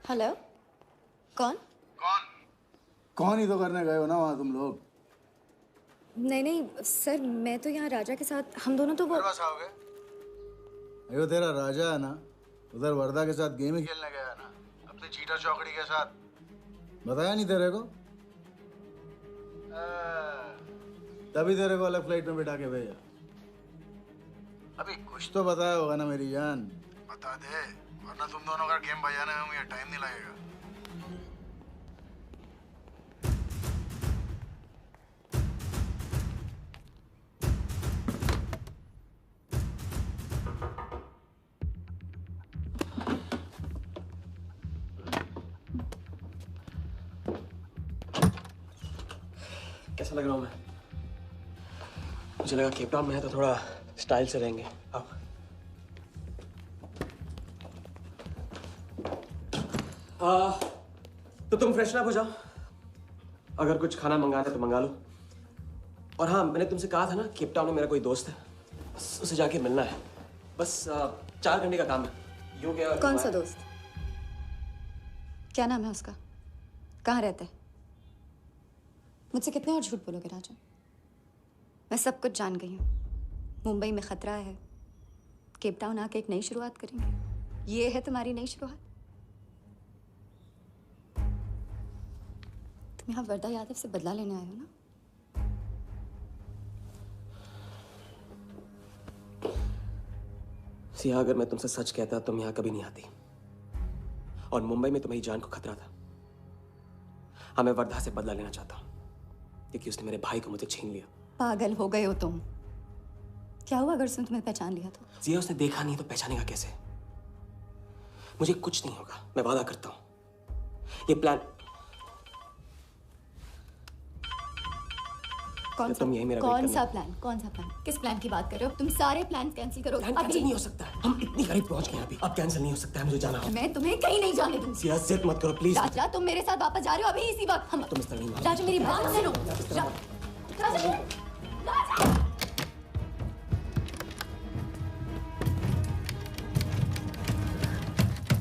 Hello, कौन? कौन ही तो करने गए हो ना वहाँ तुम लोग? नहीं नहीं सर, मैं तो यहाँ राजा के साथ, हम दोनों तो वो आओगे? अयो तेरा राजा है ना, उधर वर्दा के साथ गेम ही खेलने गया है ना, अपनी चीटा चौकड़ी के साथ. बताया नहीं तेरे को? तभी तेरे को अलग फ्लाइट में बिठा के भेजा. अभी कुछ तो बताया होगा ना मेरी जान. बता दे, वरना तुम दोनों का गेम बजाने में मुझे टाइम नहीं लगेगा. कैसा लग रहा हूँ मैं? मुझे लगा केप टाउन में है तो थोड़ा स्टाइल से रहेंगे. आओ. तो तुम फ्रेशन अप हो जाओ. अगर कुछ खाना मंगाना है तो मंगा लो. और हाँ, मैंने तुमसे कहा था ना, केप टाउन में मेरा कोई दोस्त है, बस उसे जाके मिलना है. बस 4 घंटे का काम है. यूं क्या? कौन सा दोस्त? क्या नाम है उसका? कहाँ रहता है? मुझसे कितने और झूठ बोलोगे राजा? मैं सब कुछ जान गई हूँ. मुंबई में खतरा है, केप टाउन आके एक नई शुरुआत करेंगे. ये है तुम्हारी नई शुरुआत? तुम यहाँ वर्दा यादव से बदला लेने आए हो ना? सिया, अगर मैं तुमसे सच कहता तुम यहाँ कभी नहीं आती. और मुंबई में तुम्हारी जान को खतरा था. हाँ, मैं वर्धा से बदला लेना चाहता हूँ क्योंकि उसने मेरे भाई को मुझे छीन लिया. पागल हो गए हो तुम. क्या हुआ अगर उसने तुम्हें पहचान लिया तो? सिया, उसने देखा नहीं तो पहचानेगा कैसे? मुझे कुछ नहीं होगा, मैं वादा करता हूँ. ये प्लान कौन सा प्लान? कौन सा प्लान? किस प्लान की बात कर रहे हो? तुम सारे प्लान कैंसिल करो. कैंसिल नहीं हो सकता है. हम इतनी करीब पहुंच गए अभी. अब कैंसिल नहीं हो सकता है. मुझे जाना है. मैं तुम्हें कहीं नहीं जाने दूंगी. सिया, जिद मत करो प्लीज. राजा, तुम मेरे साथ वापस जा रहे हो अभी इसी वक्त. हम तुम इस तरह नहीं मानो. राजा, मेरी बात सुनो. राजा.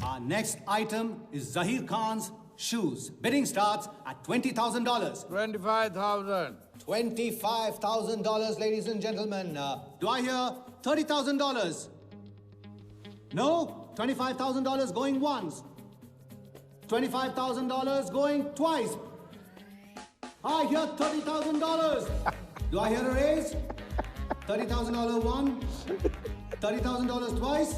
Our next item is Zahir Khan's shoes. Bidding starts at $20,000. 25,000. $25,000, ladies and gentlemen. Do I hear $30,000? No? $25,000 going once. $25,000 going twice. I hear $30,000. Do I hear a raise? $30,000 once. $30,000 twice.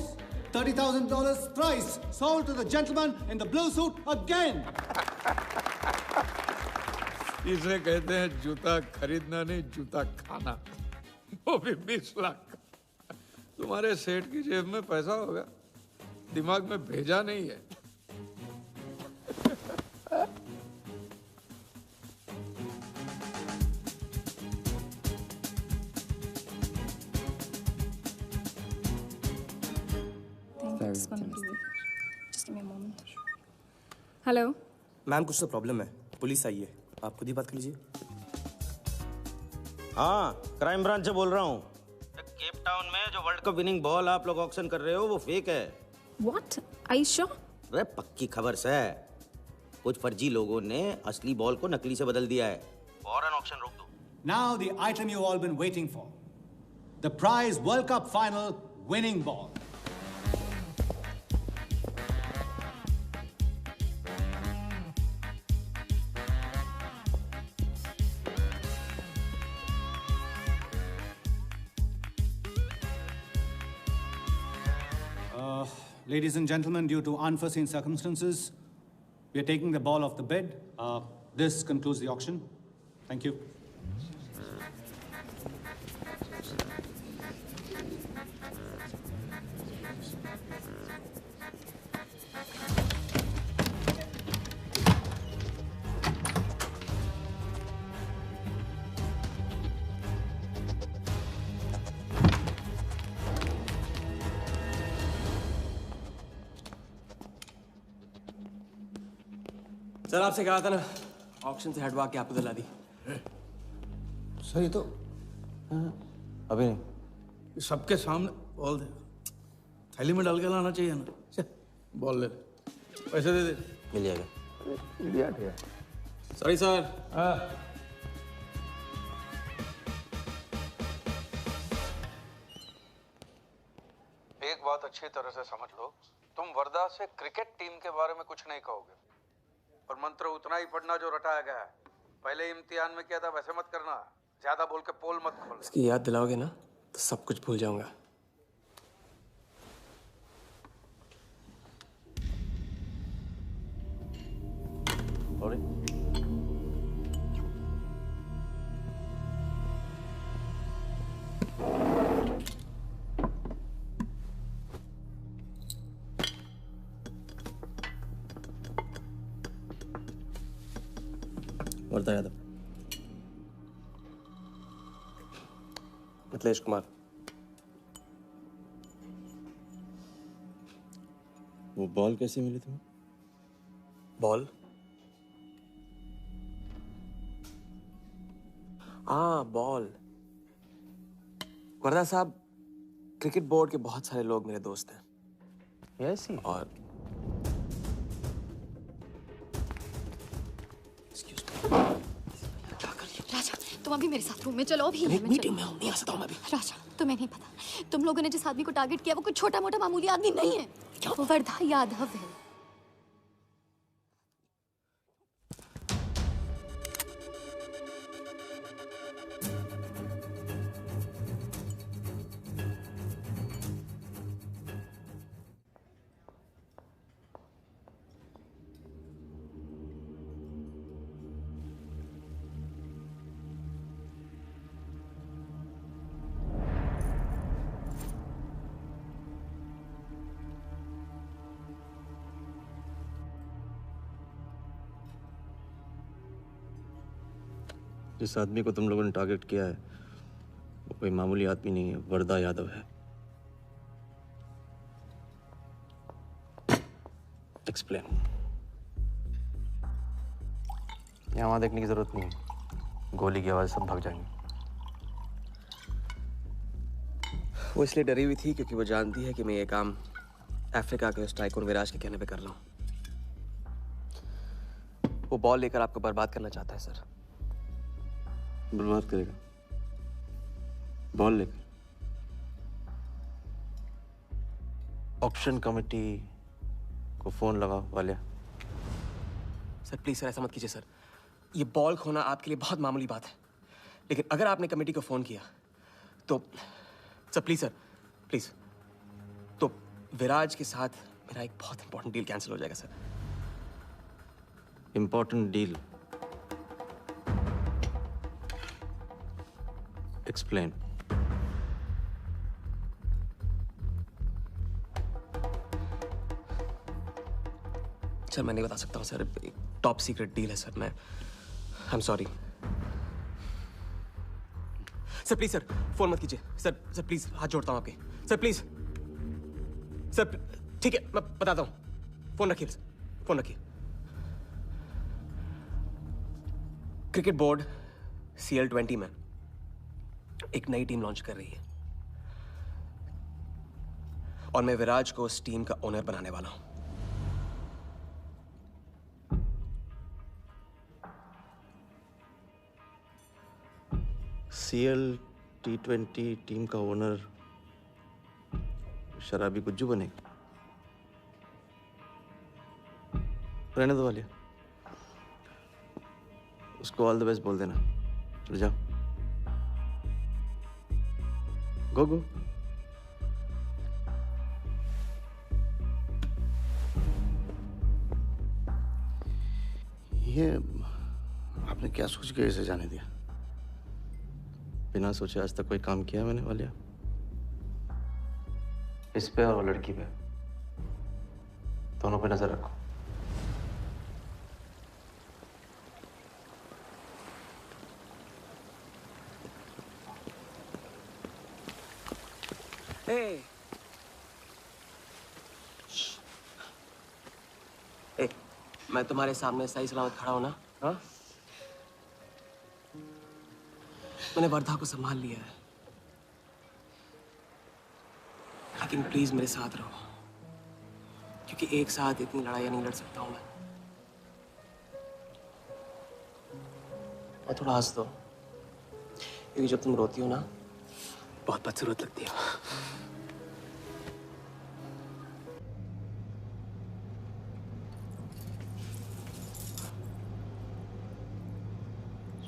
$30,000 thrice. Sold to the gentleman in the blue suit again. इसे कहते हैं जूता खरीदना नहीं, जूता खाना. वो भी 20 लाख. तुम्हारे सेठ की जेब में पैसा होगा, दिमाग में भेजा नहीं है. हेलो मैम, कुछ तो प्रॉब्लम है. पुलिस आई है, आप खुद ही बात कर लीजिए. हाँ, क्राइम ब्रांच से बोल रहा हूँ. केप टाउन में जो वर्ल्ड कप विनिंग बॉल आप लोग ऑक्शन कर रहे हो वो फेक है. व्हाट? I sure? अरे पक्की खबर से. कुछ फर्जी लोगों ने असली बॉल को नकली से बदल दिया है. फौरन ऑक्शन रोक दो. Now the item you all been waiting for. the prize World Cup final winning ball. Ladies and gentlemen, due to unforeseen circumstances, we are taking the ball off the bid. This concludes the auction. Thank you. Sir आपसे कहा था ना auction से हटवा के आपको दिला दी। Sir ये तो अभी नहीं। सबके सामने बॉल दे, थैली में डाल के लाना चाहिए ना। बॉल ले, पैसे दे दे। मिल जाएगा। इडियट है। Sorry sir. एक बात अच्छी तरह से समझ लो, तुम वर्धा से क्रिकेट टीम के बारे में कुछ नहीं कहोगे, और मंत्र उतना ही पढ़ना जो रटाया गया है। पहले इम्तिहान में किया था वैसे मत करना, ज्यादा बोल के पोल मत खोल। इसकी याद दिलाओगे ना तो सब कुछ भूल जाऊंगा। वर्धा यादव, मिथिलेश कुमार। वो बॉल कैसे मिली तुम्हें? बॉल? हाँ बॉल। वर्धा साहब, क्रिकेट बोर्ड के बहुत सारे लोग मेरे दोस्त हैं। Yes he. और राजा, तुम अभी मेरे साथ रूम में चलो। अभी मीटिंग में हूँ, नहीं आ सकता हूँ मैं अभी। राजा, तुम्हें नहीं पता, तुम लोगों ने जिस आदमी को टारगेट किया वो कोई छोटा मोटा मामूली आदमी नहीं है। वो वर्धा यादव है। जिस आदमी को तुम लोगों ने टारगेट किया है वो कोई मामूली आदमी नहीं है, वर्धा यादव है। एक्सप्लेन। यहाँ वहाँ देखने की जरूरत नहीं है, गोली की आवाज सब भाग जाएंगे। वो इसलिए डरी हुई थी क्योंकि वो जानती है कि मैं ये काम अफ्रीका के उस टाइकून विराज के कहने पे कर रहा हूँ। वो बॉल लेकर आपको बर्बाद करना चाहता है सर। बर्बाद करेगा? बॉल लेकर? ऑक्शन कमेटी को फोन लगा वालिया। सर प्लीज सर, ऐसा मत कीजिए सर। ये बॉल खोना आपके लिए बहुत मामूली बात है, लेकिन अगर आपने कमेटी को फोन किया तो सर प्लीज सर, प्लीज, तो विराज के साथ मेरा एक बहुत इंपॉर्टेंट डील कैंसिल हो जाएगा sir. Important deal? Explain. Sir मैं नहीं बता सकता हूँ सर, एक टॉप सीक्रेट डील है सर। मैं I am sorry sir. Please sir phone मत कीजिए सर। सर प्लीज हाथ जोड़ता हूँ आपके सर, प्लीज सर। ठीक है मैं बताता हूँ, फोन रखिए सर, फोन रखिए। क्रिकेट बोर्ड CL20 में एक नई टीम लॉन्च कर रही है और मैं विराज को उस टीम का ओनर बनाने वाला हूं। CL T20 टीम का ओनर शराबी गुज्जू बनेगा। रहने दो वालिया, उसको ऑल द बेस्ट बोल देना। चल जाओ, गो गो। ये आपने क्या सोच के इसे जाने दिया? बिना सोचे आज तक कोई काम किया मैंने वालिया? इस पे और वो लड़की पे, दोनों पे नजर रखो। ए, मैं तुम्हारे सामने सही सलामत खड़ा हूं ना? हाँ? मैंने वर्धा को संभाल लिया है, लेकिन प्लीज मेरे साथ रहो, क्योंकि एक साथ इतनी लड़ाइयां नहीं लड़ सकता हूं मैं। और थोड़ा हंस दो, क्योंकि जब तुम रोती हो ना, बहुत बदसूरत लगती है।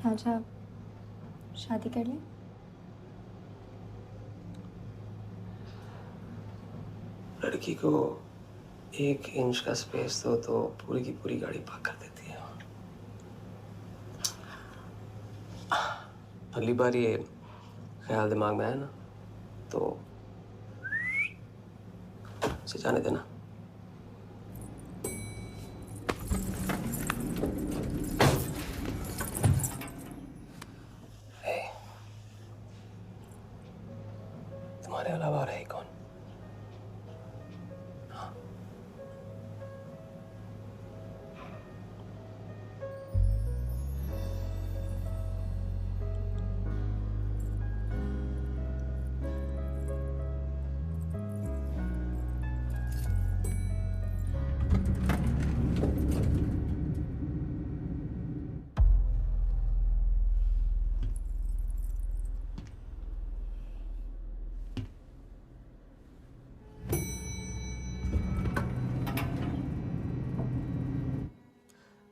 राजा, शादी कर ले। लड़की को 1 इंच का स्पेस दो तो पूरी की पूरी गाड़ी पार्क कर देती है। अगली बार ये ख्याल दिमाग में आया ना, तो इसे जाने देना। तुम्हारे अलावा और है कौन?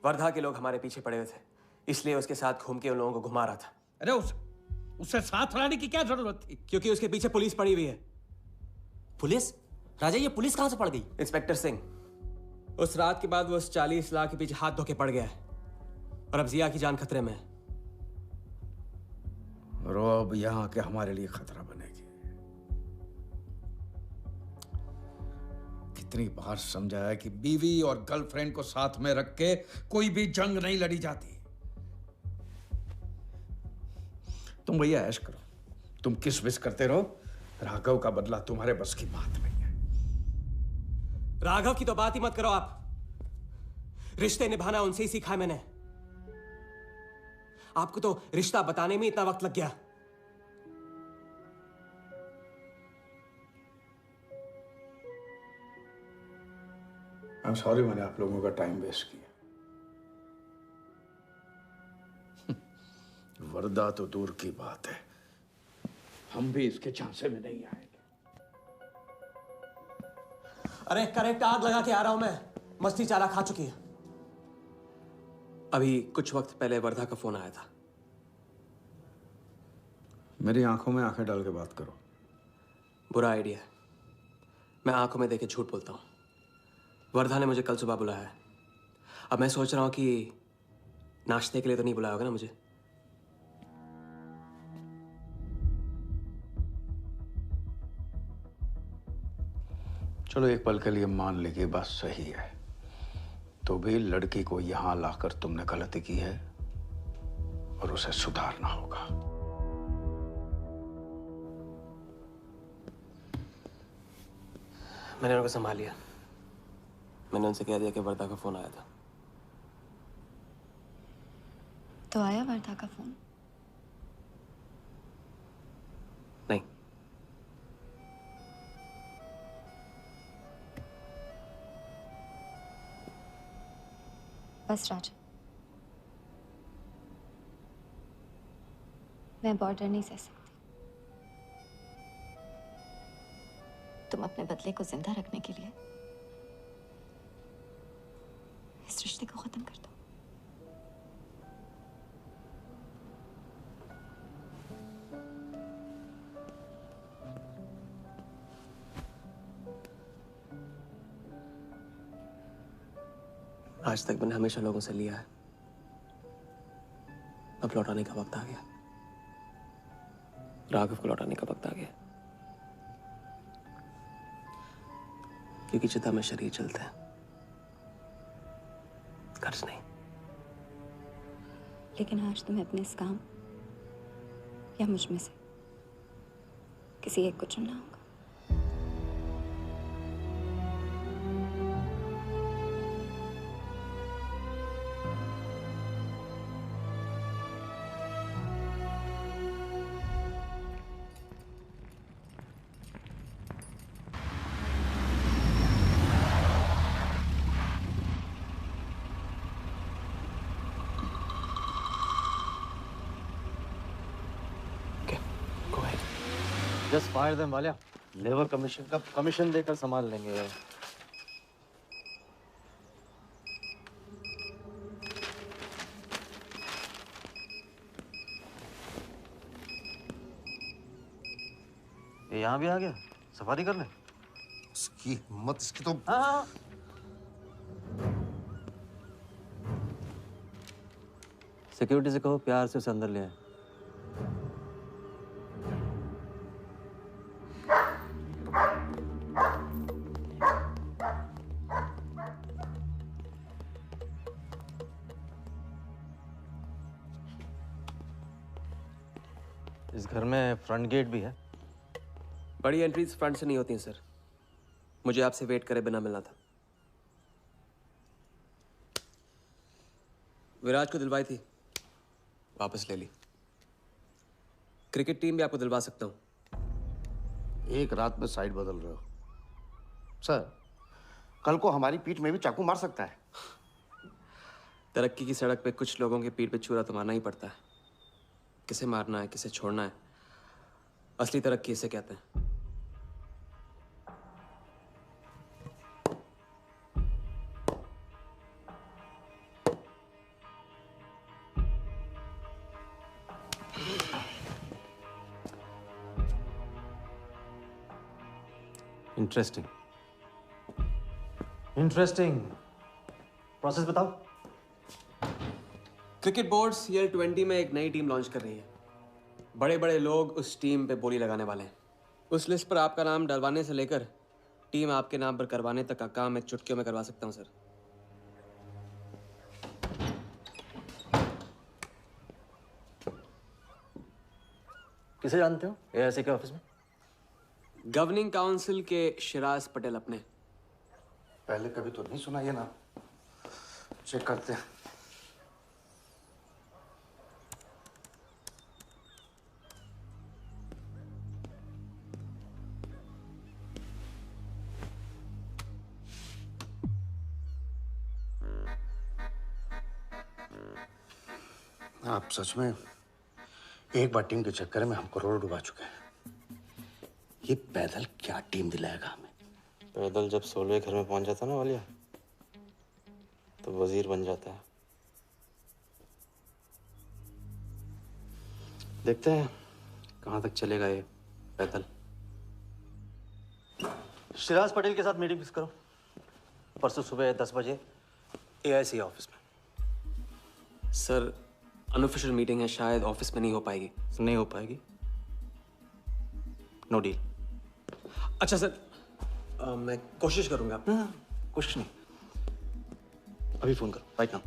वर्धा के लोग हमारे पीछे पड़े हुए थे, इसलिए उसके साथ घूम के उन लोगों को घुमा रहा था। अरे उससे साथ लाने की क्या जरूरत थी? क्योंकि उसके पीछे पुलिस पड़ी हुई है। पुलिस? राजा, ये पुलिस कहां से पड़ गई? इंस्पेक्टर सिंह, उस रात के बाद वो उस 40 लाख के पीछे हाथ धो के पड़ गया है, और अब जिया की जान खतरे में है। और वो अब यहाँ आके हमारे लिए खतरा बनेगी। कितनी बार समझाया कि बीवी और गर्लफ्रेंड को साथ में रख के कोई भी जंग नहीं लड़ी जाती। तुम भैया ऐश करो, तुम किस विस करते रहो। राघव का बदला तुम्हारे बस की बात नहीं है। राघव की तो बात ही मत करो आप। रिश्ते निभाना उनसे ही सीखा है मैंने। आपको तो रिश्ता बताने में इतना वक्त लग गया। I'm sorry मैंने आप लोगों का टाइम वेस्ट किया। वर्दा तो दूर की बात है, हम भी इसके झांसे में नहीं आएंगे। अरे करेक्ट आग लगा के आ रहा हूं मैं। मस्ती चारा खा चुकी है। अभी कुछ वक्त पहले वर्धा का फोन आया था। मेरी आंखों में आंखें डाल के बात करो। बुरा आइडिया है। मैं आंखों में देखे झूठ बोलता हूं। वर्धा ने मुझे कल सुबह बुलाया है। अब मैं सोच रहा हूं कि नाश्ते के लिए तो नहीं बुलाया होगा ना मुझे। चलो एक पल के लिए मान ले कि बात सही है, तो भी लड़की को यहां लाकर तुमने गलती की है और उसे सुधारना होगा। मैंने उनको संभाल लिया। मैंने उनसे कह दिया कि वर्धा का फोन आया था। तो आया वर्धा का फोन? नहीं। बस राजा, मैं बॉर्डर नहीं सह सकती। तुम अपने बदले को जिंदा रखने के लिए इस रिश्ते को खत्म कर दो। आज तक मैंने हमेशा लोगों से लिया है, अब लौटाने का वक्त आ गया। राघव को लौटाने का वक्त आ गया, क्योंकि चिता में शरीर चलते हैं, कर्ज नहीं। लेकिन आज तुम्हें अपने इस काम या मुझ में से किसी एक को चुनना होगा। Just fire them Walia. Labour commission का कमीशन देकर संभाल लेंगे। ये यहाँ भी आ गया सफारी करने। इसकी हिम्मत, इसकी तो। हाँ। सिक्योरिटी से कहो प्यार से उसे अंदर ले आए। इस घर में फ्रंट गेट भी है। बड़ी एंट्रीज फ्रंट से नहीं होती हैं सर, मुझे आपसे वेट करे बिना मिलना था। विराज को दिलवाई थी, वापस ले ली। क्रिकेट टीम भी आपको दिलवा सकता हूं। एक रात में साइड बदल रहे हो सर। कल को हमारी पीठ में भी चाकू मार सकता है। तरक्की की सड़क पे कुछ लोगों की पीठ पे छुरा तो मारना ही पड़ता है। किसे मारना है, किसे छोड़ना है, असली तरक्की इसे कहते हैं। Interesting interesting. प्रोसेस बताओ। क्रिकेट बोर्ड CL20 में एक नई टीम लॉन्च कर रही है। बड़े बड़े लोग उस टीम पे बोली लगाने वाले हैं। उस लिस्ट पर आपका नाम डलवाने से लेकर टीम आपके नाम पर करवाने तक का काम मैं चुटकियों में करवा सकता हूं सर। किसे जानते हो AIC के ऑफिस में? गवर्निंग काउंसिल के शिराज पटेल अपने। पहले कभी तो नहीं सुना ये नाम। चेक करते हैं। आप सच में एक बार टीम के चक्कर में हम करोड़ डुबा चुके हैं। ये पैदल क्या टीम दिलाएगा हमें? पैदल जब 16वें घर में पहुंच जाता ना वालिया, तो वजीर बन जाता है। देखते हैं कहां तक चलेगा ये पैदल। शिराज पटेल के साथ मीटिंग फिक्स करो परसों सुबह 10 बजे AIC ऑफिस में। सर अनऑफिशियल मीटिंग है, शायद ऑफिस में नहीं हो पाएगी। नहीं हो पाएगी? No deal. अच्छा सर, मैं कोशिश करूंगा। कोशिश नहीं, अभी फोन करो राइट नाउ।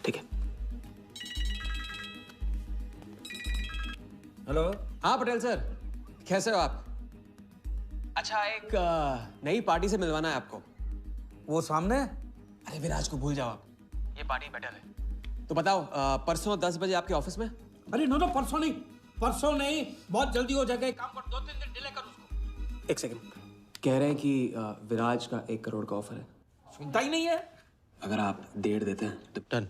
ठीक है। हेलो। हाँ पटेल सर, कैसे हो आप? अच्छा, एक नई पार्टी से मिलवाना है आपको। वो सामने? अरे विराज को भूल जाओ आप, ये पार्टी बेटर है। तो बताओ परसों 10 बजे आपके ऑफिस में? अरे नो परसों नहीं, परसों नहीं, बहुत जल्दी हो जाएगा। एक काम कर, 2-3 दिन डिले कर उसको। एक सेकंड, कह रहे हैं कि विराज का 1 करोड़ का ऑफर है। सुनता ही नहीं है। अगर आप 1.5 देते हैं तो डन।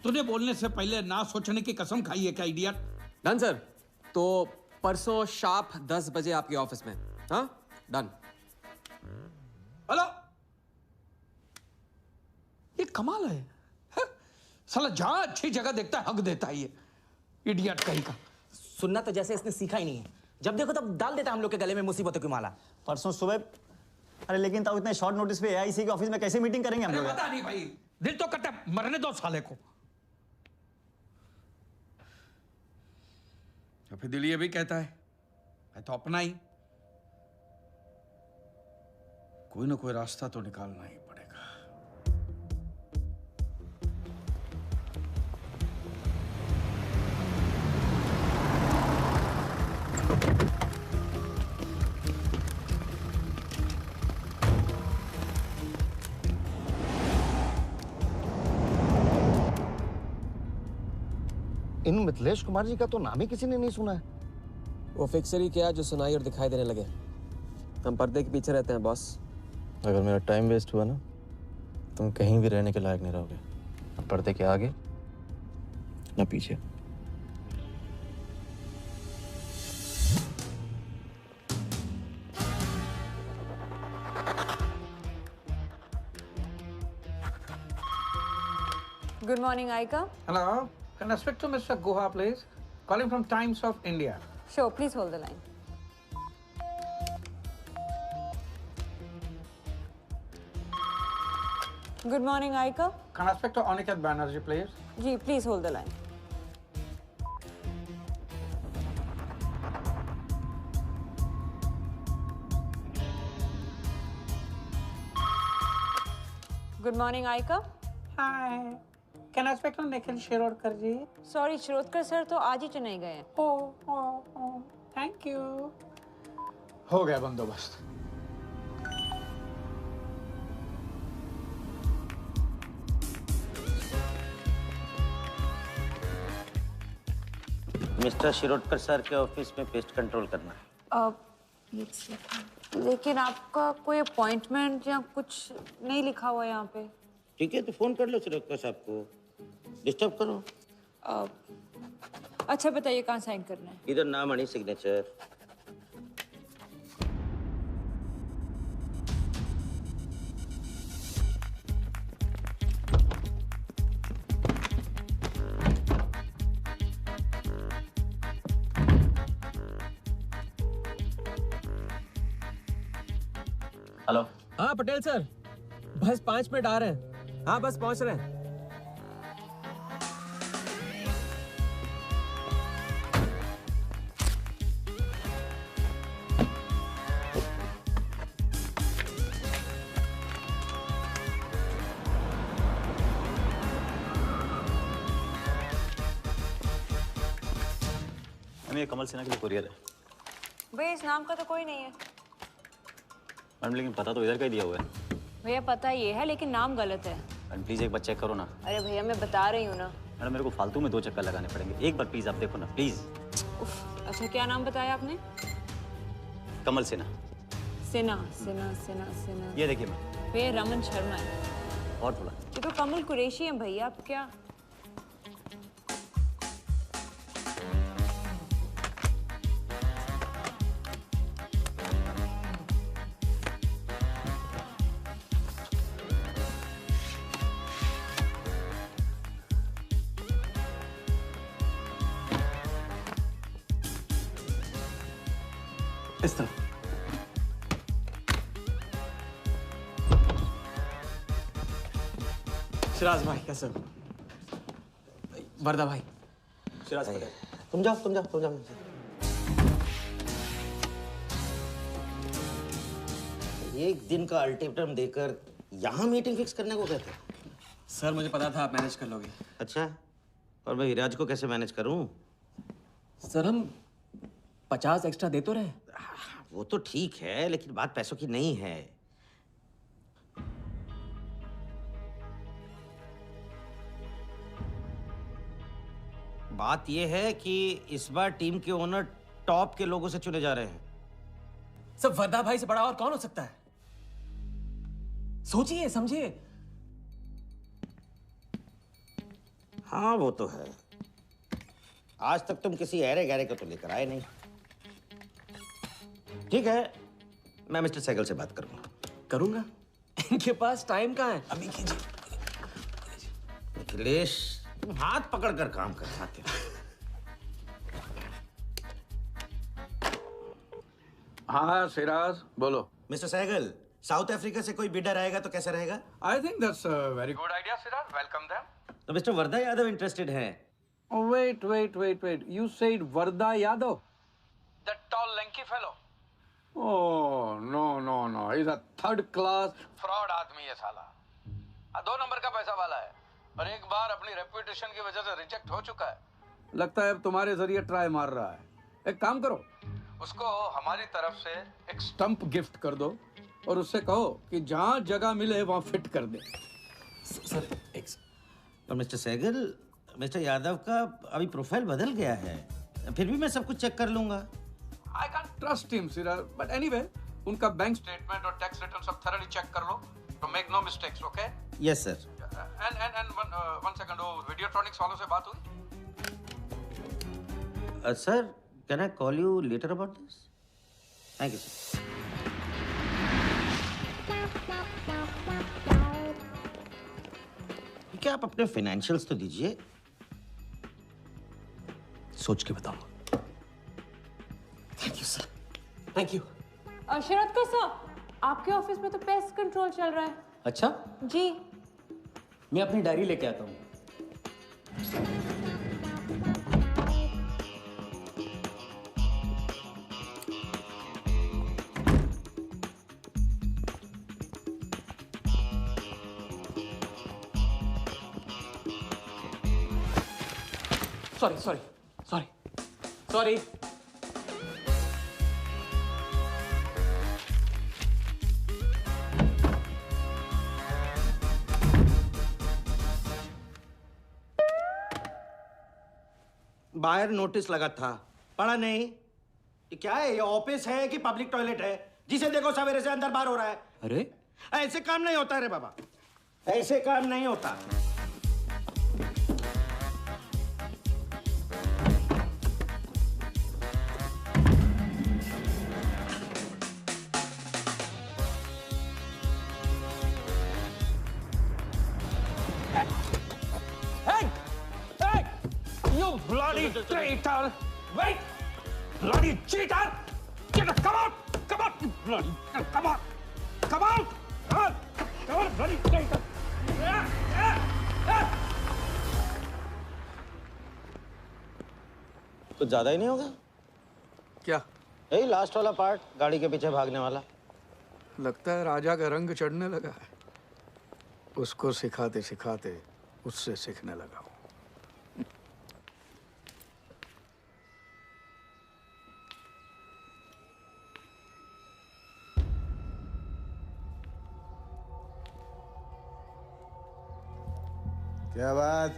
तुझे बोलने से पहले ना सोचने की कसम खाई है क्या इडियट? Done sir. तो परसों शार्प 10 बजे आपके ऑफिस में। हाँ, डन। हेलो, ये कमाल है, हाँ? साला जहां अच्छी जगह देखता है हक देता है ये इडियट कहीं का। सुनना तो जैसे इसने सीखा ही नहीं है, जब देखो तब डाल देता हम लोग के गले में मुसीबतों की माला। परसों सुबह, अरे लेकिन ताऊ इतने शॉर्ट नोटिस पे एआईसी के ऑफिस में कैसे मीटिंग करेंगे हम लोग? पता नहीं भाई, दिल तो करता है मरने दो साले को। तो फिर दिल ये भी कहता है मैं तो अपना ही, कोई ना कोई रास्ता तो निकालना ही पड़ेगा। इन मिथिलेश कुमार जी का तो नाम ही किसी ने नहीं सुना है। वो फिक्सर ही क्या जो सुनाई और दिखाई देने लगे। हम पर्दे के पीछे रहते हैं बॉस। अगर मेरा टाइम वेस्ट हुआ ना, तुम कहीं भी रहने के लायक नहीं रहोगे, न पर्दे के आगे न पीछे। Good morning, Aika. Hello, can I speak to Mr. Guha, please? Calling from Times of India. Sure, please hold the line. Good morning, Aika. Can I speak to Aniket Banerjee, please? Ji, please hold the line. Good morning, Aika. Hi. Can I speak to Nikhil Shirodkar ji? Sorry, Shirodkar sir तो आज ही चेन्नई गए हैं। Oh, thank you. हो गया बंदोबस्त। Mister Shirodkar sir के office में pest control करना है। लेकिन आपका कोई अपॉइंटमेंट या कुछ नहीं लिखा हुआ है यहाँ पे। ठीक है, तो फोन कर लो शिरोडकर साहब को, डिस्टर्ब करो। अच्छा बताइए कहाँ साइन करना है? इधर नाम आनी सिग्नेचर। हेलो। हाँ पटेल सर, बस 5 मिनट आ रहे हैं। हाँ बस पहुंच रहे हैं। ये कमल सिन्हा के लिए कुरियर है। भैया इस नाम का तो कोई नहीं है। मैडम लेकिन पता तो इधर का ही दिया हुआ है। भैया पता ये है लेकिन नाम गलत है। मैडम प्लीज एक बार चेक करो ना। अरे भैया मैं बता रही हूँ ना। मैडम मेरे को फालतू में 2 चक्कर लगाने पड़ेंगे, एक बार प्लीज आप देखो ना प्लीज। अच्छा क्या नाम बताया आपने? कमल सिन्हा। सिन्हा सिन्हा सिन्हा सिन्हा। ये देखिए मैम। भैया रमन शर्मा है। और थोड़ा। ये तो कमल कुरैशी है भैया, आप क्या? इस तरह। शिराज भाई कैसे हो? वर्दा भाई। शिराज पटेल। तुम जाओ। एक दिन का अल्टीमेटम देकर यहाँ मीटिंग फिक्स करने को कहते? सर मुझे पता था आप मैनेज कर लोगे। अच्छा, और मैं हिराज को कैसे मैनेज करूं? सर हम 50 एक्स्ट्रा दे तो रहे। वो तो ठीक है, लेकिन बात पैसों की नहीं है। बात यह है कि इस बार टीम के ओनर टॉप के लोगों से चुने जा रहे हैं। सब वर्दा भाई से बड़ा और कौन हो सकता है? सोचिए समझिए। हाँ वो तो है। आज तक तुम किसी ऐरे गहरे को तो लेकर आए नहीं। ठीक है, मैं मिस्टर सहगल से बात करूंगा। करूंगा? इनके पास टाइम कहाँ है? अभी कीजिए। मिथिलेश, तुम हाथ पकड़कर काम कर सकते हो। हाँ सिराज, बोलो। मिस्टर सहगल, साउथ अफ्रीका से कोई बिडर आएगा तो कैसा रहेगा? I think that's a very good idea Siraj, welcome them. तो मिस्टर वर्धा यादव इंटरेस्टेड हैं? Wait. You said Varda Yadav? That tall, lanky fellow? Oh, no. He's a third class fraud आदमी है साला। 2 नंबर का पैसा वाला है और एक बार अपनी रेपुटेशन की वजह से रिजेक्ट हो चुका है। लगता है अब तुम्हारे जरिए ट्राई मार रहा है। एक काम करो, उसको हमारी तरफ से एक स्टंप गिफ्ट कर दो और उससे कहो कि जहाँ जगह मिले वहाँ फिट कर दे। सर, और मिस्टर सहगल, मिस्टर यादव का अभी प्रोफाइल बदल गया है, फिर भी मैं सब कुछ चेक कर लूंगा। I can't trust him, Sirar. But anyway, उनका बैंक स्टेटमेंट और टैक्स रिटर्न सब thoroughly चेक कर लो, to make no mistakes, okay? Yes, sir. And one second, वो Videotronics वालों से बात हुई? Sir, can I call you later about this? Thank you, sir. क्या आप अपने फाइनेंशियल्स तो दीजिए, सोच के बताऊंगा। Thank you sir, thank you. Sharad sir, आपके ऑफिस में तो पेस्ट कंट्रोल चल रहा है। अच्छा, जी। मैं अपनी डायरी लेके आता हूँ। सॉरी। बाहर नोटिस लगा था, पढ़ा नहीं? ये क्या है? ये ऑफिस है कि पब्लिक टॉयलेट है? जिसे देखो सवेरे से अंदर बाहर हो रहा है। अरे ऐसे काम नहीं होता रे बाबा, ऐसे काम नहीं होता। Bloody traitor! Wait! Bloody cheater! Come out! You bloody... Come out! Come out! Bloody traitor! कुछ ज्यादा ही नहीं होगा क्या? यही लास्ट वाला पार्ट, गाड़ी के पीछे भागने वाला। लगता है राजा का रंग चढ़ने लगा है। उसको सिखाते सिखाते उससे सीखने लगा हूँ।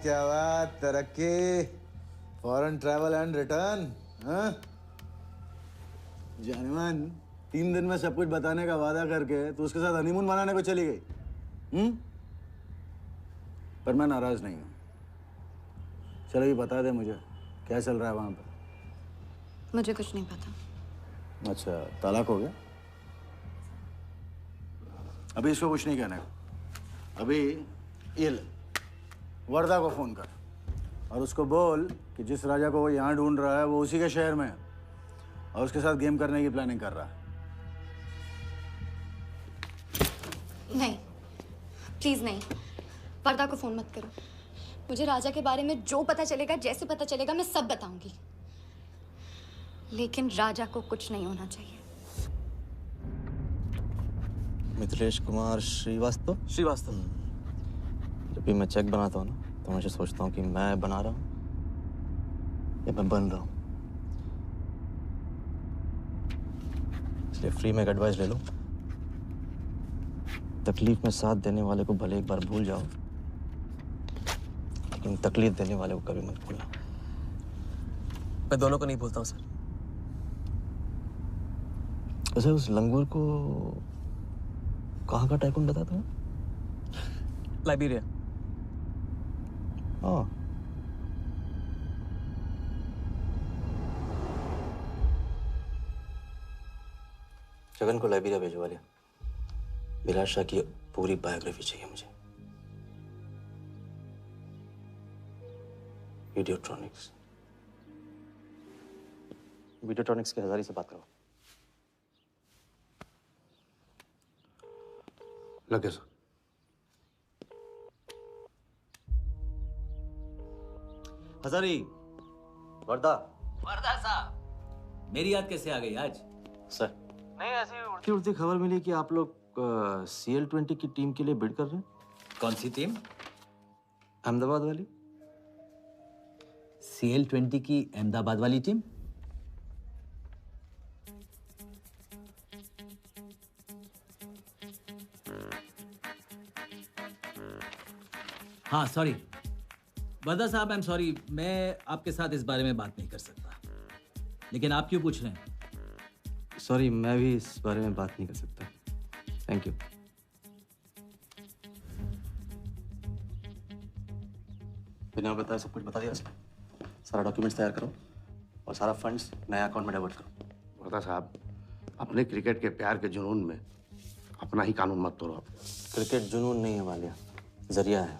क्या बात, तरक्की, फॉरेन ट्रैवल एंड रिटर्न। हाँ, जानमान 3 दिन में सब कुछ बताने का वादा करके तू उसके साथ हनीमून मनाने को चली गई। पर मैं नाराज नहीं हूँ। चलो ये बता दे मुझे, क्या चल रहा है वहां पर? मुझे कुछ नहीं पता। अच्छा, तलाक हो गया? अभी इसको कुछ नहीं कहना है। अभी ये ले, वर्धा को फोन कर और उसको बोल कि जिस राजा को वो यहाँ ढूंढ रहा है वो उसी के शहर में है और उसके साथ गेम करने की प्लानिंग कर रहा है। नहीं, प्लीज नहीं, वर्धा को फोन मत करो। मुझे राजा के बारे में जो पता चलेगा, जैसे पता चलेगा, मैं सब बताऊंगी, लेकिन राजा को कुछ नहीं होना चाहिए। मिथिलेश कुमार श्रीवास्तव। जब भी मैं चेक बनाता हूँ ना, तो मुझे सोचता हूँ कि मैं बना रहा हूँ या मैं बन रहा हूँ। इसलिए फ्री में एक एडवाइस ले लो, तकलीफ में साथ देने वाले को भले एक बार भूल जाओ, लेकिन तकलीफ देने वाले को कभी मत भूलना। मैं दोनों को नहीं भूलता हूँ सर। वैसे उस लंगूर को कहाँ का टाइकून बताया तुम्हें? लाइबेरिया। हाँ, गगन को लाइब्रेरिया भिजवा लिया। विलास शाह की पूरी बायोग्राफी चाहिए मुझे। वीडियोट्रॉनिक्स के हजारी से बात करो। लगे सर। हजारी, वर्दा। वर्दा साहब, मेरी याद कैसे आ गई आज? सर, नहीं ऐसी उड़ती उड़ती खबर मिली कि आप लोग CL20 की टीम के लिए बिड कर रहे हैं। कौन सी टीम? अहमदाबाद वाली। CL20 की अहमदाबाद वाली टीम? हाँ सॉरी वर्दा साहब, आई एम सॉरी, मैं आपके साथ इस बारे में बात नहीं कर सकता। लेकिन आप क्यों पूछ रहे हैं? सॉरी, मैं भी इस बारे में बात नहीं कर सकता। Thank you. बिना बताए सब कुछ बता दिया सर। सारा डॉक्यूमेंट्स तैयार करो और सारा फंड्स नया अकाउंट में डाइवर्ट करो। वर्दा साहब, अपने क्रिकेट के प्यार के जुनून में अपना ही कानून मत तोड़ो आप। क्रिकेट जुनून नहीं है वालिया, जरिया है।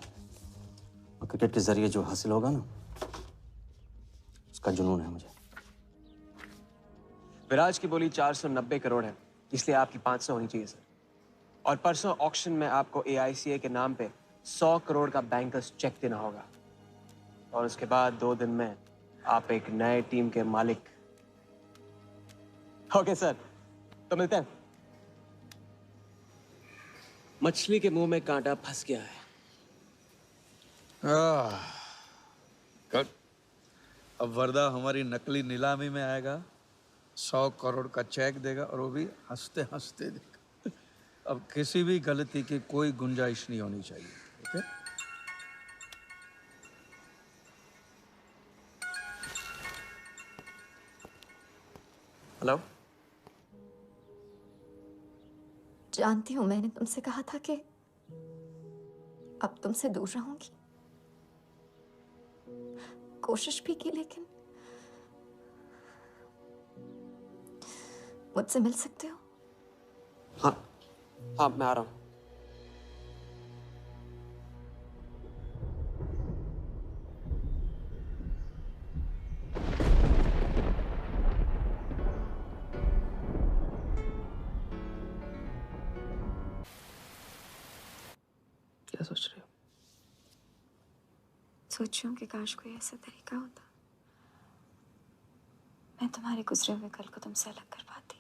और क्रिकेट के जरिए जो हासिल होगा ना, उसका जुनून है मुझे। विराज की बोली 490 करोड़ है, इसलिए आपकी 500 होनी चाहिए सर। और परसों ऑक्शन में आपको AICA के नाम पे 100 करोड़ का बैंकर्स चेक देना होगा। और उसके बाद 2 दिन में आप एक नए टीम के मालिक। ओके सर, तो मिलते हैं। मछली के मुंह में कांटा फंस गया है। गुड। अब वर्दा हमारी नकली नीलामी में आएगा, 100 करोड़ का चेक देगा और वो भी हंसते हंसते देगा। अब किसी भी गलती की कोई गुंजाइश नहीं होनी चाहिए। ओके? हेलो। जानती हूँ मैंने तुमसे कहा था कि अब तुमसे दूर रहूंगी। कोशिश भी की, लेकिन मुझसे मिल सकते हो? हाँ हाँ, मैं आ रहा हूँ। क्या सोच रहे हो? सोच रही हूँ कि काश कोई ऐसा तरीका होता मैं तुम्हारे गुजरे हुए कल को तुमसे अलग कर पाती।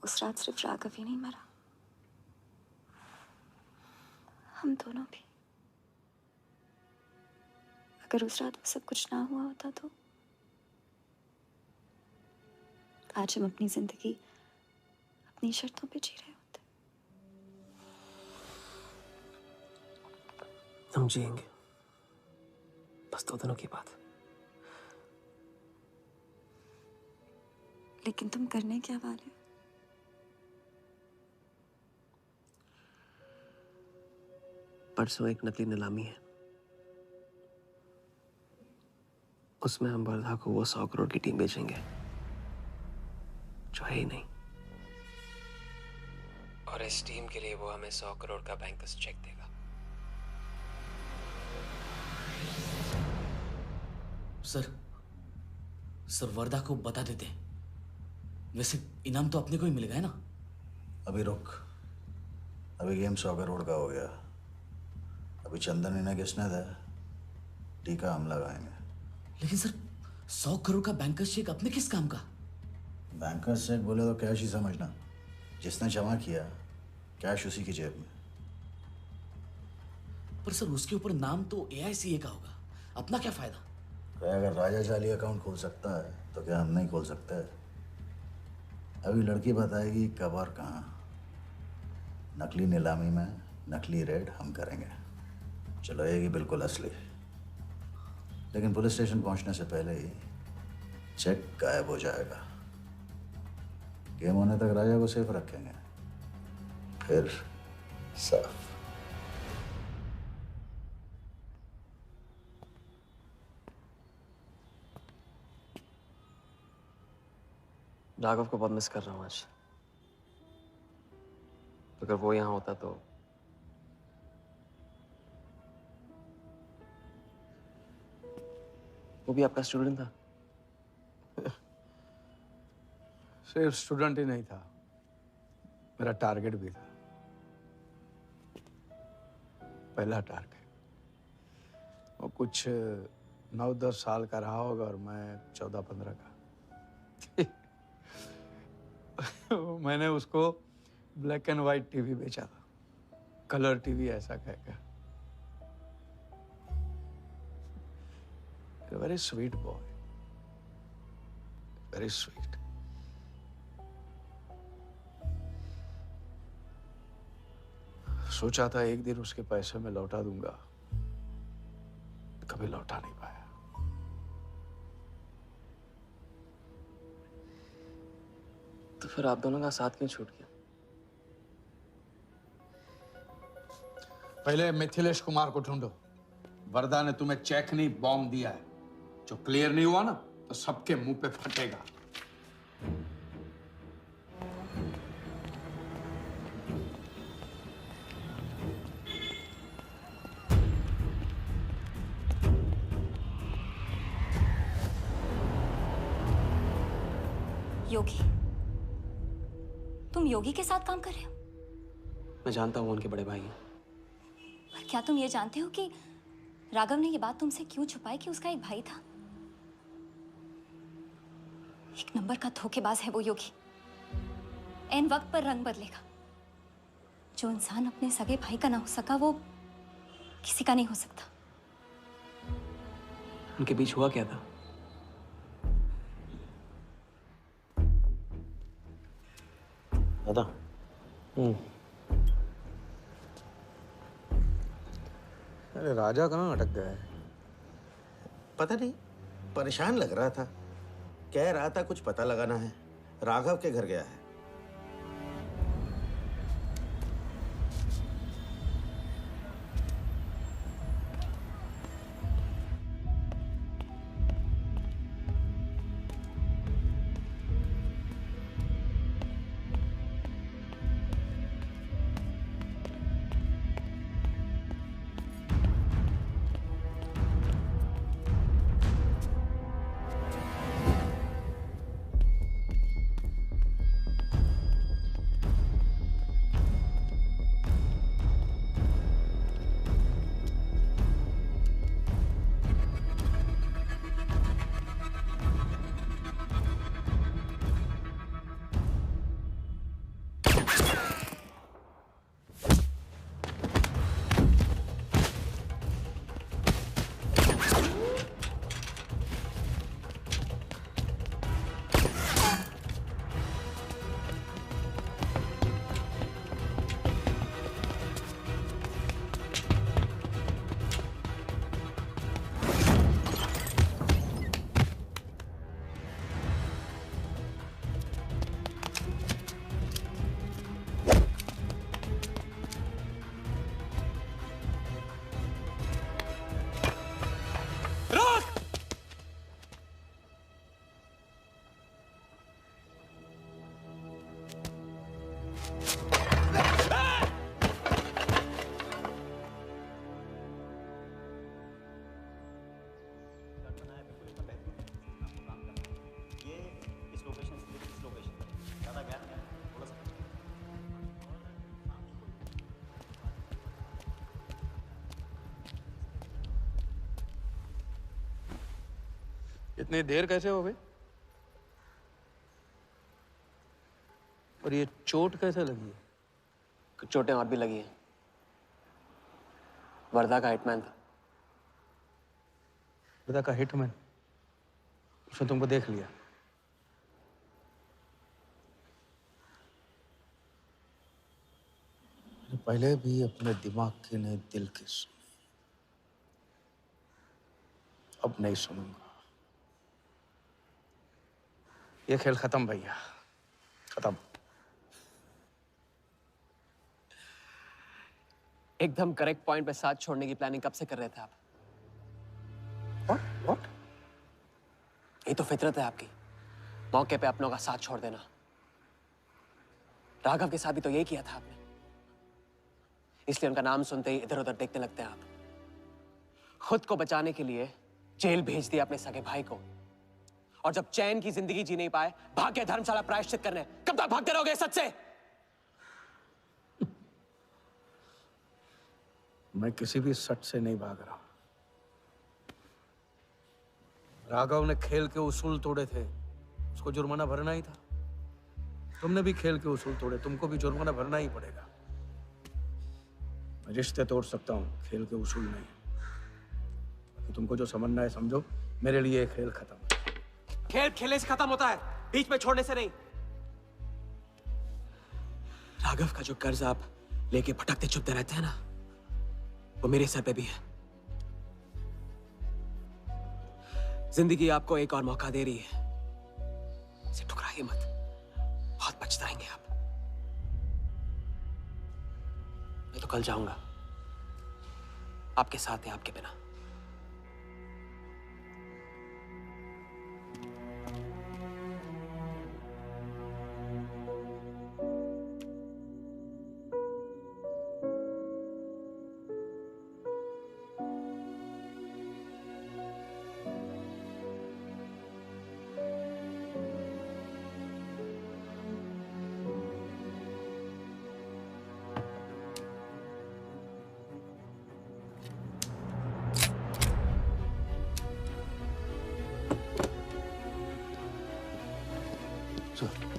उस रात सिर्फ राघव ही नहीं मरा, हम दोनों भी। अगर उस रात वो सब कुछ ना हुआ होता तो आज हम अपनी जिंदगी अपनी शर्तों पे जी रहे होते। हम जिएंगे, बस 2 दिनों की बात। लेकिन तुम करने क्या वाले हो? परसों एक नकली नीलामी है, उसमें हम वर्धा को वो 100 करोड़ की टीम बेचेंगे जो है ही नहीं। और इस टीम के लिए वो हमें 100 करोड़ का बैंकर्स चेक देगा। सर वर्दा को बता देते हैं। वैसे इनाम तो अपने को ही मिलेगा है ना? अभी रुक, अभी गेम 100 करोड़ का हो गया। अभी चंदन इन्हें किसने था, टीका हम लगाएंगे। लेकिन सर 100 करोड़ का बैंकर्स चेक अपने किस काम का? बैंकर्स चेक बोले तो कैश ही समझना। जिसने जमा किया कैश उसी की जेब में। पर सर उसके ऊपर नाम तो AICA का होगा, अपना क्या फायदा? अगर राजा चाली अकाउंट खोल सकता है तो क्या हम नहीं खोल सकते? अभी लड़की बताएगी कब और कहाँ। नकली नीलामी में नकली रेड हम करेंगे, चलाएगी बिल्कुल असली। लेकिन पुलिस स्टेशन पहुंचने से पहले ही चेक गायब हो जाएगा। गेम होने तक राजा को सेफ रखेंगे, फिर साफ। राघव को बहुत मिस कर रहा हूँ आज। अगर वो यहाँ होता तो वो भी आपका स्टूडेंट था? सिर्फ स्टूडेंट ही नहीं था, मेरा टारगेट भी था। पहला टारगेट। वो कुछ 9-10 साल का रहा होगा और मैं 14-15 का। मैंने उसको ब्लैक एंड व्हाइट टीवी बेचा था, कलर टीवी ऐसा कहकर। Very sweet boy, very sweet. सोचा था एक दिन उसके पैसे में लौटा दूंगा, कभी लौटा नहीं पाया। तो फिर आप दोनों का साथ क्यों छूट गया? पहले मिथिलेश कुमार को ढूंढो। वर्दा ने तुम्हें चेक नहीं बॉम्ब दिया है। जो क्लियर नहीं हुआ ना तो सबके मुंह पे फटेगा। योगी, तुम योगी के साथ काम कर रहे हो? मैं जानता हूँ उनके बड़े भाई हैं। पर क्या तुम ये जानते हो कि राघव ने ये बात तुमसे क्यों छुपाई कि उसका एक भाई था? एक नंबर का धोखेबाज है वो योगी। एन वक्त पर रंग बदलेगा। जो इंसान अपने सगे भाई का ना हो सका वो किसी का नहीं हो सकता। उनके बीच हुआ क्या था? दादा। अरे राजा कहाँ अटक गया है? पता नहीं, परेशान लग रहा था। कह रहा था कुछ पता लगाना है। राघव के घर गया है। इतनी देर कैसे हो गई? और ये चोट कैसे लगी है? कुछ चोटें और भी लगी हैं। वर्धा का हिटमैन था। वर्धा का हिटमैन? उसने तुमको देख लिया? पहले भी अपने दिमाग की नहीं दिल की सुनी, अब नहीं सुनूंगा। ये खेल खत्म भैया, खत्म। एकदम करेक्ट पॉइंट पे साथ छोड़ने की प्लानिंग कब से कर रहे थे आप? What? ये तो फितरत है आपकी। मौके पे अपनों का साथ छोड़ देना। राघव के साथ भी तो यही किया था आपने, इसलिए उनका नाम सुनते ही इधर उधर देखने लगते हैं आप। खुद को बचाने के लिए जेल भेज दिया अपने सगे भाई को, और जब चैन की जिंदगी जी नहीं पाए भाग के धर्मशाला प्रायश्चित करने। कब तक भागते रहोगे सच से? मैं किसी भी सच से नहीं भाग रहा। राघव ने खेल के उसूल तोड़े थे, उसको जुर्माना भरना ही था। तुमने भी खेल के उसूल तोड़े, तुमको भी जुर्माना भरना ही पड़ेगा। मैं रिश्ते तोड़ सकता हूँ, खेल के उसूल नहीं। तो तुमको जो समझना है समझो, मेरे लिए खेल खत्म। खेल खेलने से खत्म होता है, बीच में छोड़ने से नहीं। राघव का जो कर्ज आप लेके भटकते चुपते रहते हैं ना, वो मेरे सर पे भी है। जिंदगी आपको एक और मौका दे रही है, इसे ठुकराइए मत, बहुत पछताएंगे आप। मैं तो कल जाऊंगा, आपके साथ है, आपके बिना।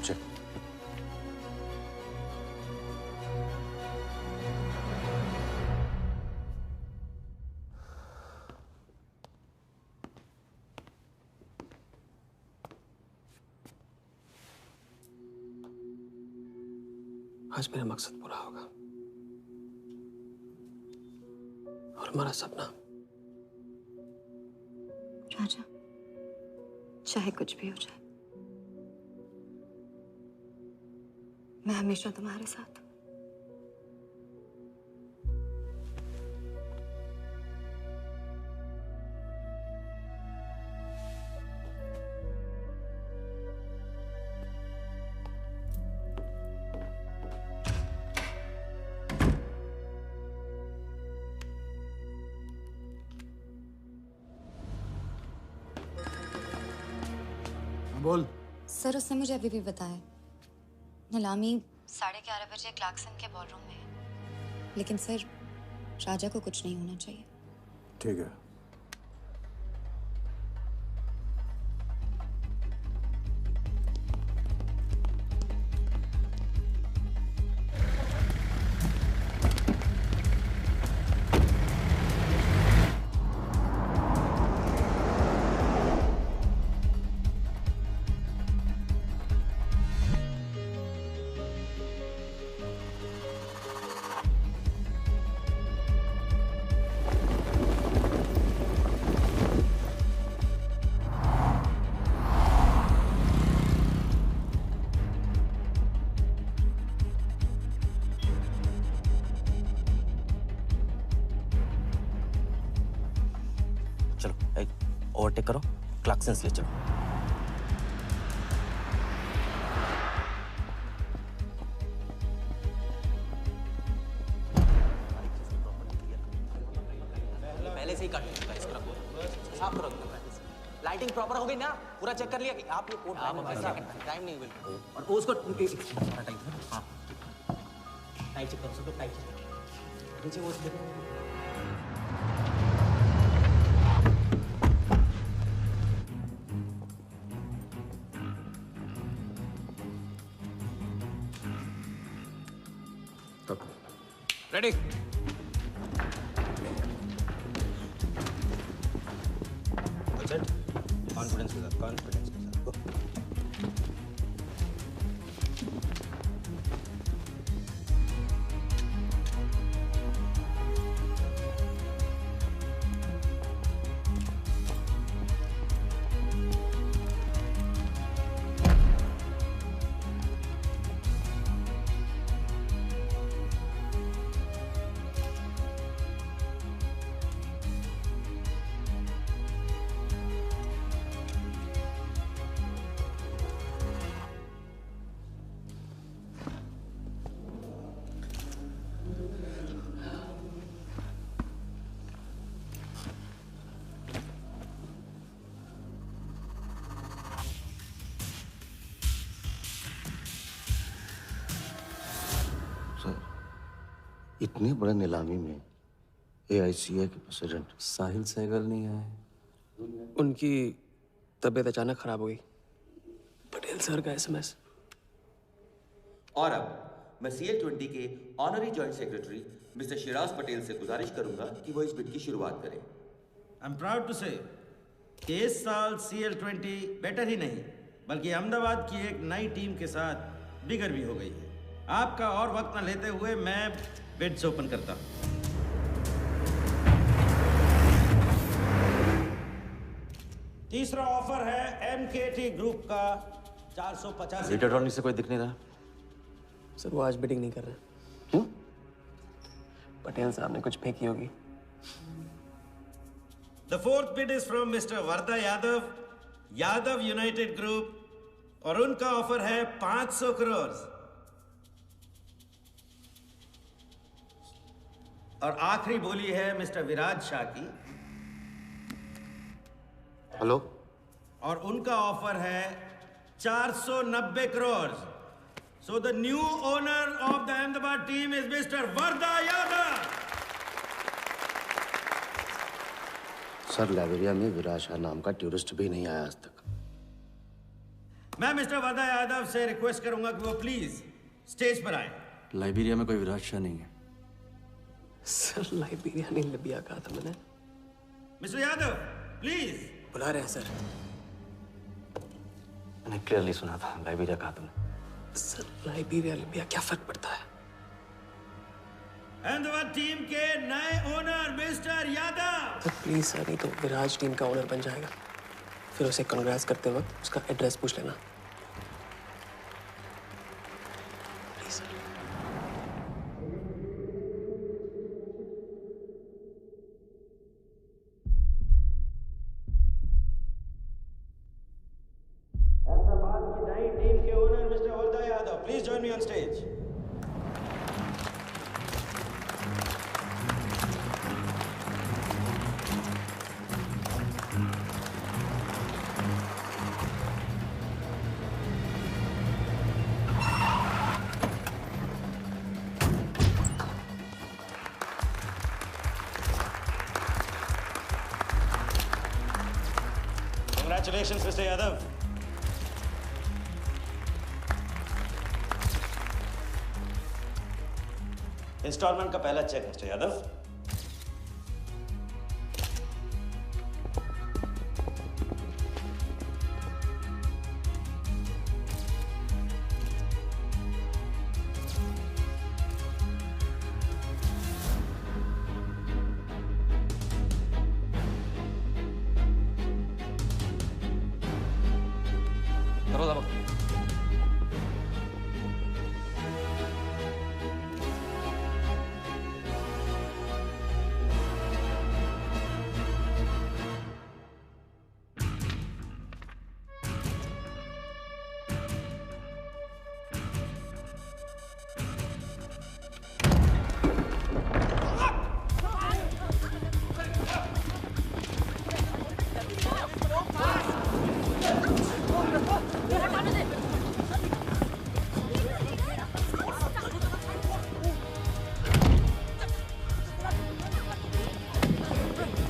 चल। आज मेरा मकसद पूरा होगा और हमारा सपना। राजा, चाहे कुछ भी हो जाए, मैं हमेशा तुम्हारे साथ हूं। बोल। सर, उसने मुझे अभी भी बताया नीलामी 11:30 बजे क्लार्कसन के बॉलरूम में है। लेकिन सर, राजा को कुछ नहीं होना चाहिए। ठीक है। चलो ओवरटेक करो, क्लार्कसन ले चलो। पहले से ही काट चुका है इसका साफ करो। लाइटिंग प्रॉपर हो गई ना? पूरा चेक कर लिया कि आप ये कोड टाइम नहीं बिल्कुल। और उसको टाइट, हाँ टाइट चेक करो, सब टाइट चेक करो। नीचे वो रेडी? कॉन्फिडेंस के साथ, कॉन्फिडेंस के साथ। गो। इतनी बड़े नीलामी में AICA के प्रेसिडेंट साहिल सहगल नहीं आए। उनकी तबीयत अचानक खराब हो गई। पटेल सर का SMS। और अब मैं CL20 के honorary joint secretary mister Shiraz Patel से गुजारिश करूंगा कि वो इस बिड की शुरुआत करें। आई एम प्राउड टू से कि इस साल CL20 बेटर ही नहीं बल्कि अहमदाबाद की एक नई टीम के साथ बिगर भी हो गई है। आपका और वक्त न लेते हुए मैं बिड्स ओपन करता हूं। तीसरा ऑफर है MKT ग्रुप का 485। रीटा अटॉर्नी से कोई दिख नहीं रहा। सर वो आज बिडिंग नहीं कर रहे। क्यों? पटेल साहब ने कुछ फेंकी होगी। The fourth bid is from Mr. Varda Yadav, Yadav United Group, और उनका ऑफर है 500 करोड़। और आखिरी बोली है मिस्टर विराज शाह की। हेलो। और उनका ऑफर है 490 crore. So the new owner of the Ahmedabad team is Mr. Varda Yadav. Sir Liberia में विराज शाह नाम का टूरिस्ट भी नहीं आया आज तक। मैं मिस्टर वर्दा यादव से रिक्वेस्ट करूंगा कि वो प्लीज स्टेज पर आए। लाइबेरिया में कोई विराज शाह नहीं है। सर लाइबेरिया नहीं लिबिया कहा था मैंने। Mister Yadav please. बुला रहे हैं सर। मैंने क्लियरली सुना था लाइबेरिया कहा तुमने। सर लाइबेरिया लिबिया क्या फर्क पड़ता है? अहमदाबाद टीम के नए owner mister Yadav. Sir please sir, नहीं तो विराज टीम का ओनर बन जाएगा। फिर उसे कांग्रेस करते वक्त उसका एड्रेस पूछ लेना। Please sir. अहमदाबाद की नई टीम के owner mister Varda Yadav, please join me on stage. Congratulations, Mr. Yadav. Instalment का पहला चेक मिस्टर यादव।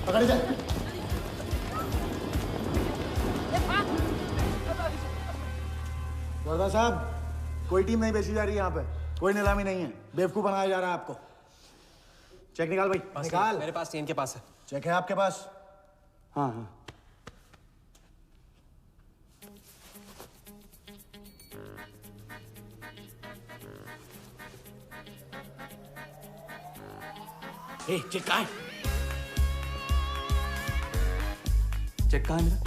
पकड़ जाए। वर्दा साहब, कोई टीम नहीं बेची जा रही है यहाँ पे। कोई नीलामी नहीं है। बेवकूफ बनाया जा रहा है आपको। चेक निकाल भाई, निकाल। मेरे पास नहीं, इनके पास है। चेक है आपके पास? हाँ हाँ। चेक कहाँ है? चेक कहाँ है मेरा?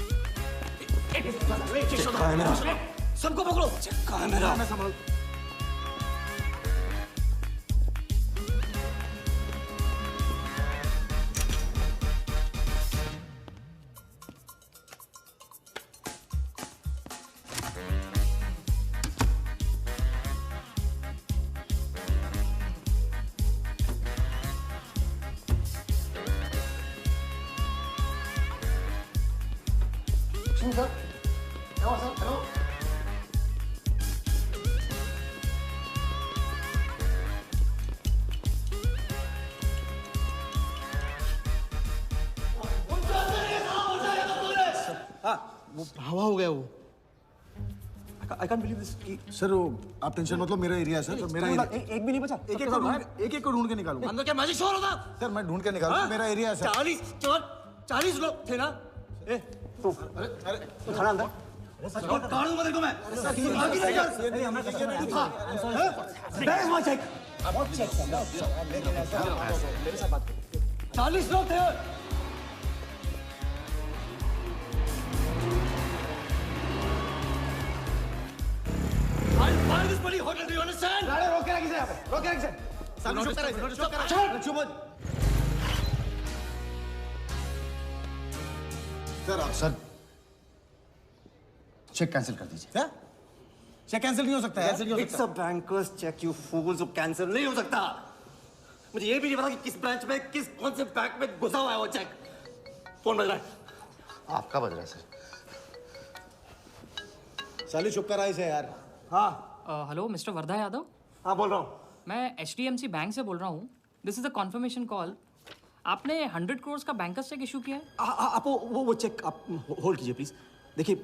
चेक कहाँ है मेरा? सबको पकड़ो। चेक कहाँ है मेरा? मैं संभाल। Sir, hello. वो हवा हो गया वो। I can't believe this. Sir वो आप टेंशन मत लो, मेरा एरिया है सर, तो मेरा एरिया। एक भी नहीं बचा। एक को ढूंढ के निकालूंगा। अंदर क्या मैजिक शो हो रहा था? सर मैं ढूंढ के निकालूंगा, मेरा एरिया है सर। 40 लोग थे ना? ए तू खड़ा अंदर। काट दूंगा तेरे को मैं। Where is my check? 40 लोग थे। I'll buy this bloody hotel. Do you understand? अरे रोक के रखिए यहाँ पे, रोक के रखिए। सामने चुप करा, चुप करा। चुप हो। सर चेक कैंसिल कर दीजिए। क्या? चेक कैंसिल नहीं हो सकता है। It's a banker's check, you fools. वो कैंसिल नहीं हो सकता। मुझे ये भी नहीं पता कि किस ब्रांच में, कौन से बैंक में घुसा हुआ है वो चेक। फोन बज रहा है। आपका बज रहा है सर। साली चुप करा इसे यार। हाँ। Hello mister Wardha Yadav. हाँ बोल रहा हूँ। मैं HDMC बैंक से बोल रहा हूँ। This is a confirmation call. आपने 100 करोड़ का बैंकर्स चेक इशू किया है? आप वो चेक आप होल्ड कीजिए प्लीज। देखिए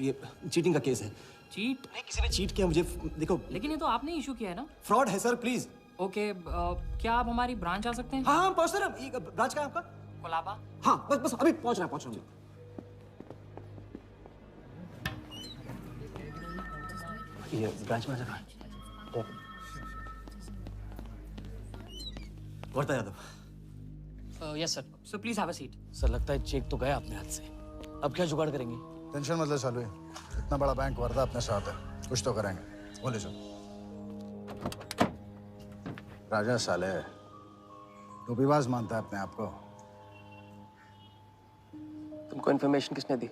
ये चीटिंग का केस है। चीट? नहीं, किसी ने चीट किया मुझे। देखो लेकिन ये तो आपने इशू किया है ना? फ्रॉड है सर, प्लीज। ओके, क्या आप हमारी ब्रांच आ सकते हैं? हाँ पहुँच रहे हैं। ब्रांच का है आपका? कोलाबा। हाँ बस अभी पहुँच रहा हूँ। ये ब्रांच मैनेजर कहाँ है? Wardha Yadav. Yes sir, so please have a seat. Sir लगता है चेक तो गया अपने हाथ से। अब क्या जुगाड़ करेंगे? टेंशन मत ले सालू, इतना बड़ा बैंक वर्धा अपने साथ है, कुछ तो करेंगे। बोले सर। राजा साले टोपीबाज मानता है अपने आप को। तुमको इन्फॉर्मेशन किसने दी?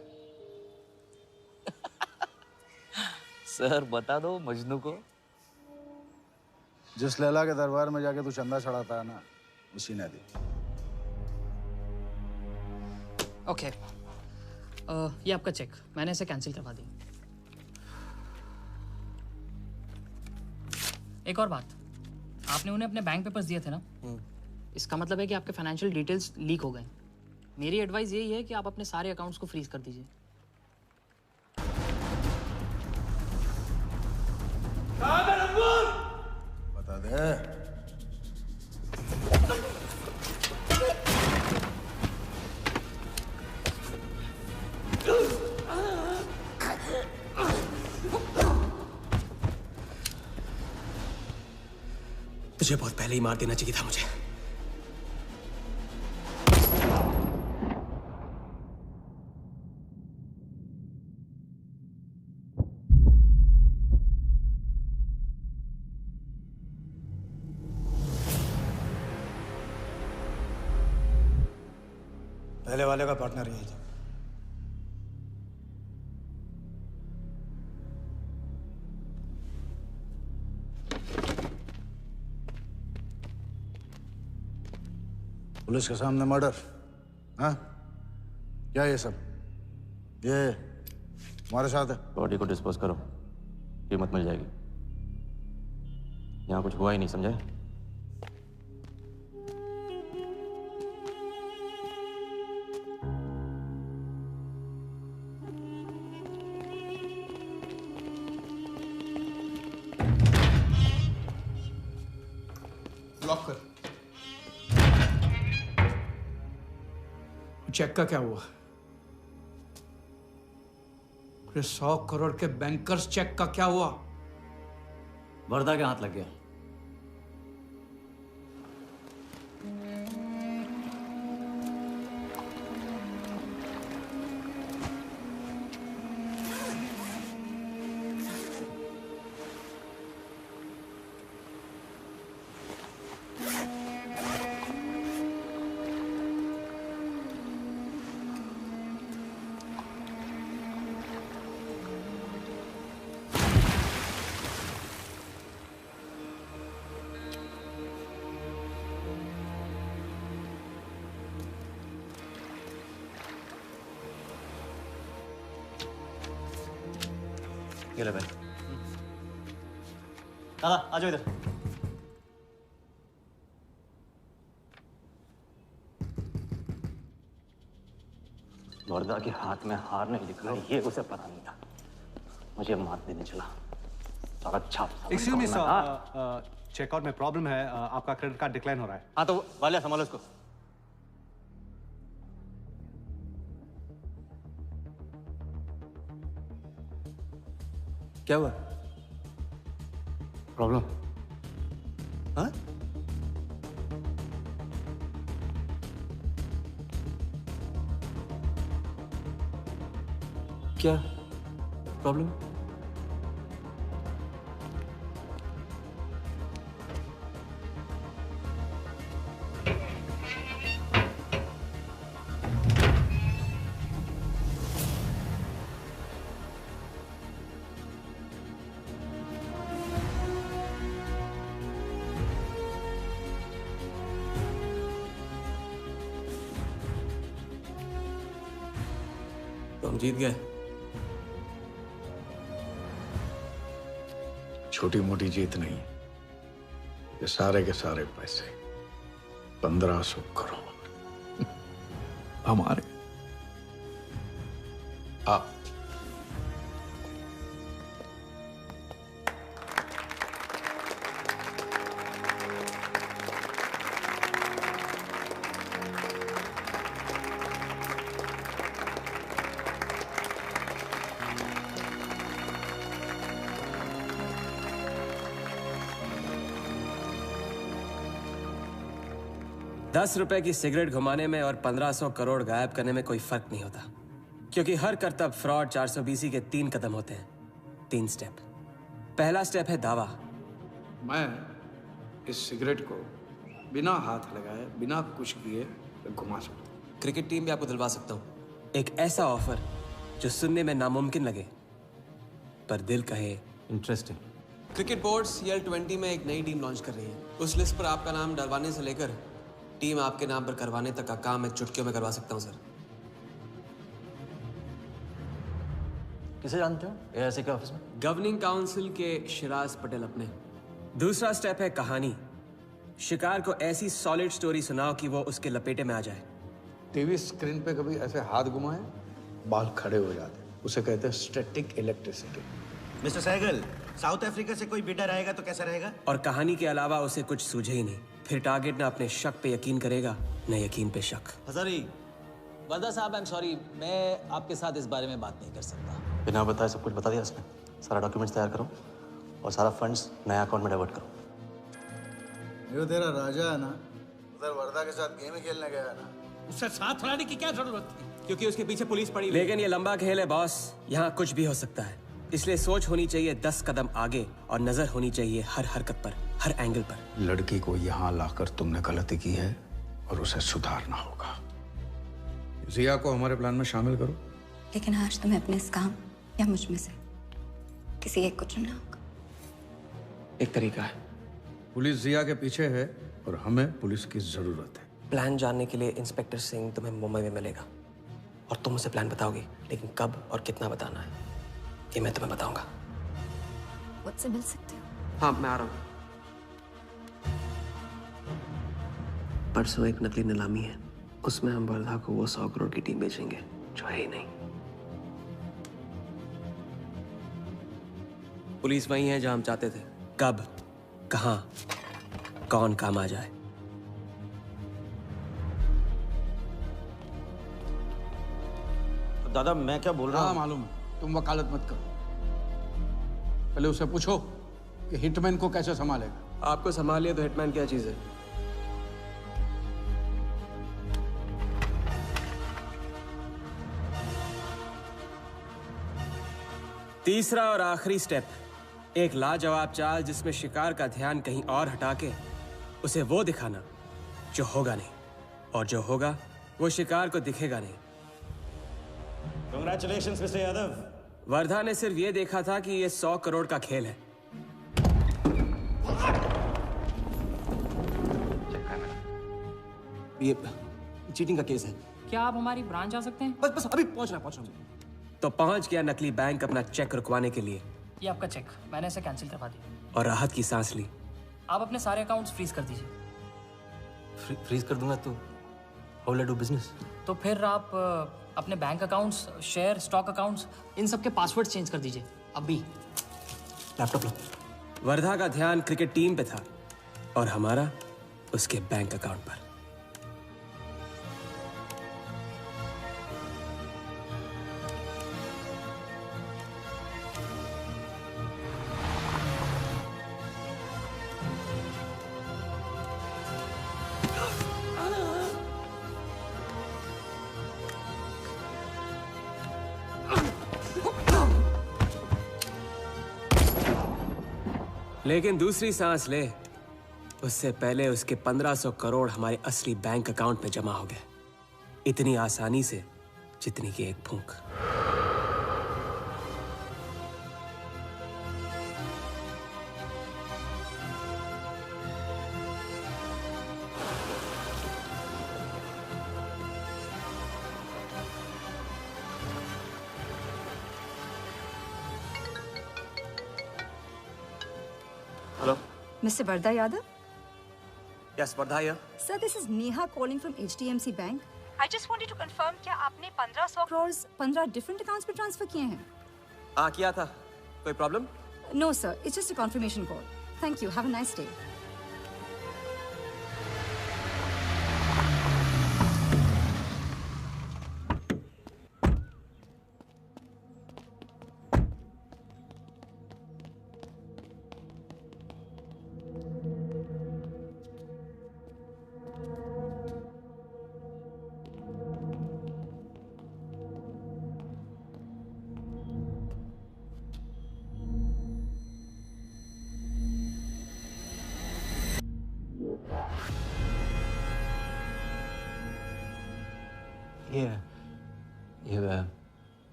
सर बता दो मजनू को। जिस लैला के दरबार में जाके तू चंदा चढ़ाता है ना, उसी ने दी। ओके, ये आपका चेक, मैंने इसे कैंसिल करवा दिया। एक और बात, आपने उन्हें अपने बैंक पेपर्स दिए थे ना? इसका मतलब है कि आपके फाइनेंशियल डिटेल्स लीक हो गए। मेरी एडवाइस यही है कि आप अपने सारे अकाउंट्स को फ्रीज कर दीजिए। बता दे। तुझे बहुत पहले ही मार देना चाहिए था मुझे। पहले वाले का पार्टनर यही था। पुलिस के सामने मर्डर, हाँ? क्या ये सब? ये तुम्हारे साथ है? बॉडी को डिस्पोज करो, कीमत मिल जाएगी। यहाँ कुछ हुआ ही नहीं, समझे? लॉक कर। चेक का क्या हुआ? 100 करोड़ के बैंकर्स चेक का क्या हुआ? वर्धा के हाथ लग गया। ये ले भाई। दादा आ जाओ इधर। वर्दा के हाथ में हार नहीं लिखा ये उसे पता नहीं था। मुझे मात देने चला। साला छाप। एक्सक्यूज मी सर, चेकआउट में प्रॉब्लम है, आपका क्रेडिट कार्ड डिक्लाइन हो रहा है। हाँ तो वाले संभालो इसको। क्या हुआ? प्रॉब्लम? हाँ? क्या प्रॉब्लम? तो हम जीत गए। छोटी मोटी जीत नहीं, ये सारे के सारे पैसे 1500 करोड़ हमारे। आप ₹10 की सिगरेट घुमाने में और 1500 करोड़ गायब करने में कोई फर्क नहीं होता, क्योंकि हर करतब फ्रॉड 420 के 3 कदम होते हैं, 3 स्टेप। पहला स्टेप है दावा। मैं इस सिगरेट को बिना हाथ लगाए, बिना कुछ किए घुमा सकता हूँ। क्रिकेट टीम भी आपको दिलवा सकता हूँ। एक ऐसा ऑफर जो सुनने में नामुमकिन लगे पर दिल कहे इंटरेस्टिंग। क्रिकेट बोर्ड CL20 में एक नई टीम लॉन्च कर रही है। उस लिस्ट पर आपका नाम डलवाने से लेकर टीम आपके नाम पर करवाने तक का काम मैं चुटकियों में करवा सकता हूं सर। किसे जानते हो AIC के ऑफिस में? गवर्निंग काउंसिल के शिराज पटेल अपने। दूसरा स्टेप है कहानी। शिकार को ऐसी सॉलिड स्टोरी सुनाओ कि वो उसके लपेटे में आ जाए। टीवी स्क्रीन पे कभी ऐसे हाथ घुमाए बाल खड़े हो जाते, उसे कहते हैं static electricity. Mister Sehgal, South Africa से कोई बिडर आएगा तो कैसा रहेगा? और कहानी के अलावा उसे कुछ सूझे ही नहीं, फिर टारगेट न अपने शक पे यकीन करेगा न यकीन पे शक। हजारी। वर्दा साहब, आई एम सॉरी, मैं आपके साथ इस बारे में बात नहीं कर सकता। बिना बताए सब कुछ बता दिया उसने। सारा डॉक्यूमेंट्स तैयार करो और सारा फंड्स नया अकाउंट में डाइवर्ट करो। ये तेरा राजा है ना, उधर वर्दा के साथ गेम ही खेलने गया है ना। उससे साथ रहने की क्या जरूरत थी? क्योंकि उसके पीछे पुलिस पड़ी। लेकिन ये लंबा खेल है बॉस, यहाँ कुछ भी हो सकता है। इसलिए सोच होनी चाहिए 10 कदम आगे और नजर होनी चाहिए हर हरकत पर, हर एंगल पर। लड़की को यहाँ लाकर तुमने गलती की है और उसे सुधारना होगा। जिया को हमारे प्लान में शामिल करो। लेकिन आज तुम्हें अपने इस काम या मुझ में से किसी एक को चुनना होगा। एक तरीका है। पुलिस जिया के पीछे है और हमें पुलिस की जरूरत है। प्लान जानने के लिए इंस्पेक्टर सिंह तुम्हें मुंबई में मिलेगा और तुम उसे प्लान बताओगे, लेकिन कब और कितना बताना है ये मैं तुम्हें बताऊंगा। मुझसे मिल सकते हो? हाँ, मैं आ रहा हूँ। परसों एक नकली नीलामी है, उसमें हम वर्धा को वो 100 करोड़ की टीम बेचेंगे जो है ही नहीं। पुलिस वही है जहां हम चाहते थे। कब, कहां, कौन काम आ जाए। दादा मैं क्या बोल रहा हूँ? हाँ मालूम है, तुम वकालत मत करो। पहले उसे पूछो कि हिटमैन को कैसे संभालेगा। आपको संभालिए तो हिटमैन क्या चीज है? तीसरा और आखिरी स्टेप, एक लाजवाब चाल जिसमें शिकार का ध्यान कहीं और हटा के उसे वो दिखाना जो होगा नहीं, और जो होगा वो शिकार को दिखेगा नहीं। Congratulations, mister Yadav. वर्धा ने सिर्फ ये देखा था कि ये 100 करोड़ का खेल है। ये चीटिंग का केस है। क्या आप हमारी ब्रांच आ सकते हैं? बस अभी पहुंच रहा हूं। तो पहुंच गया नकली बैंक अपना चेक रुकवाने के लिए। ये आपका चेक, मैंने इसे कैंसिल करवा दिया। और राहत की सांस ली। आप अपने सारे अकाउंट्स फ्रीज कर दीजिए। फ्रीज कर दूंगा तो How will I do business? तो फिर आप अपने bank accounts, share, stock accounts, इन सब के पासवर्ड चेंज कर दीजिए अभी। लैपटॉप लो। वर्धा का ध्यान क्रिकेट टीम पे था और हमारा उसके बैंक अकाउंट पर। लेकिन दूसरी सांस ले, उससे पहले उसके 1500 करोड़ हमारे असली बैंक अकाउंट में जमा हो गए, इतनी आसानी से जितनी कि एक फूंक। Hello? Mr. Vardha Yadav? Yes, Vardha here. Sir, this is Neha calling from HDMC Bank. I just wanted to confirm क्या आपने 1500 crores 15 different accounts पे ट्रांसफर किए हैं? हाँ किया था। कोई problem? No sir, it's just a confirmation call. Thank you. Have a nice day.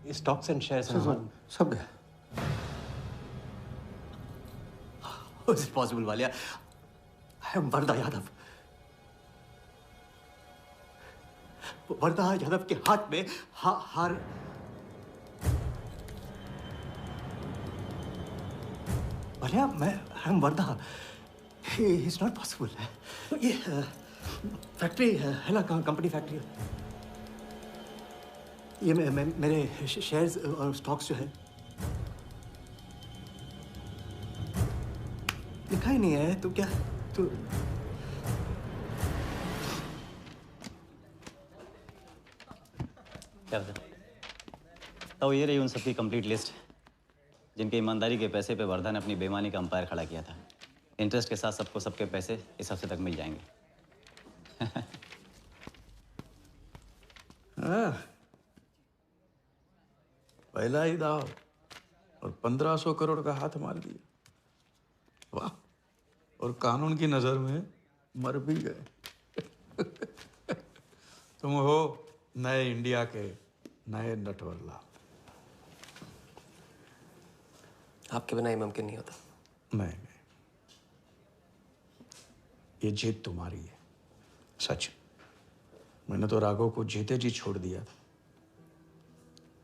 ये स्टॉक्स एंड शेयर्स सब गए। How is it possible, Walia? I am Wardha Yadav. Wardha Yadav के हाथ में हार वालिया, मैं I am Wardha. It's not possible। ये फैक्ट्री है ना, कंपनी फैक्ट्री। ये मेरे शेयर्स और स्टॉक्स जो है लिखा ही नहीं है। तो क्या तो क्या बता? तो ये रही उन सबकी कंप्लीट लिस्ट जिनके ईमानदारी के पैसे पे वर्धा ने अपनी बेईमानी का अंपायर खड़ा किया था। इंटरेस्ट के साथ सबको सबके पैसे इस हफ्ते तक मिल जाएंगे। हाँ, पहला ही दाव और 1500 करोड़ का हाथ मार दिया। वाह, और कानून की नजर में मर भी गए। तुम हो नए इंडिया के नए नटवरला। आपके बिना ये मुमकिन नहीं होता। नहीं, ये जीत तुम्हारी है, सच। मैंने तो राघव को जीते जी छोड़ दिया था,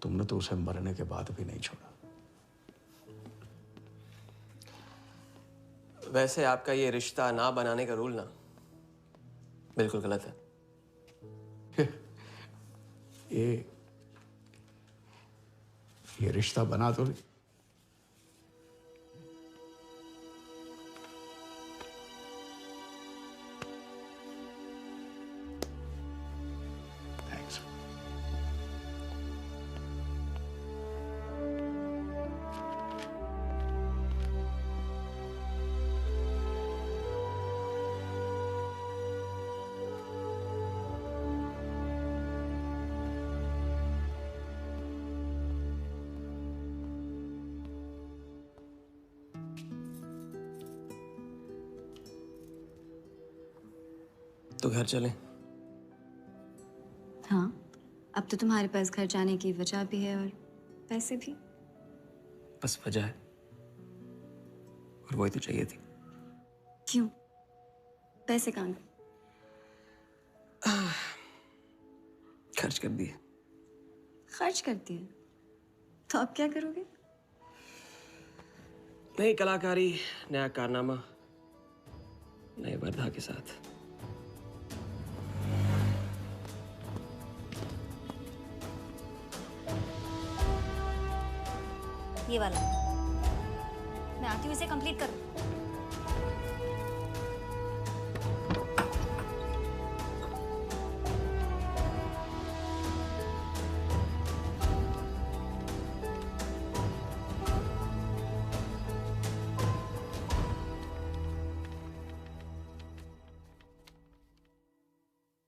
तुमने तो उसे मरने के बाद भी नहीं छोड़ा। वैसे आपका ये रिश्ता ना बनाने का रूल ना बिल्कुल गलत है। ये रिश्ता बना तो ली। तो घर चलें? हाँ, अब तो तुम्हारे पास घर जाने की वजह भी है और पैसे भी। बस वजह है और वही तो चाहिए थी। क्यों? पैसे कहाँ गए? खर्च कर दिए। खर्च कर दिए? तो अब क्या करोगे? नई कलाकारी, नया कारनामा, नए वर्धा के साथ। ये वाला। मैं आती हूँ इसे कंप्लीट करूँ।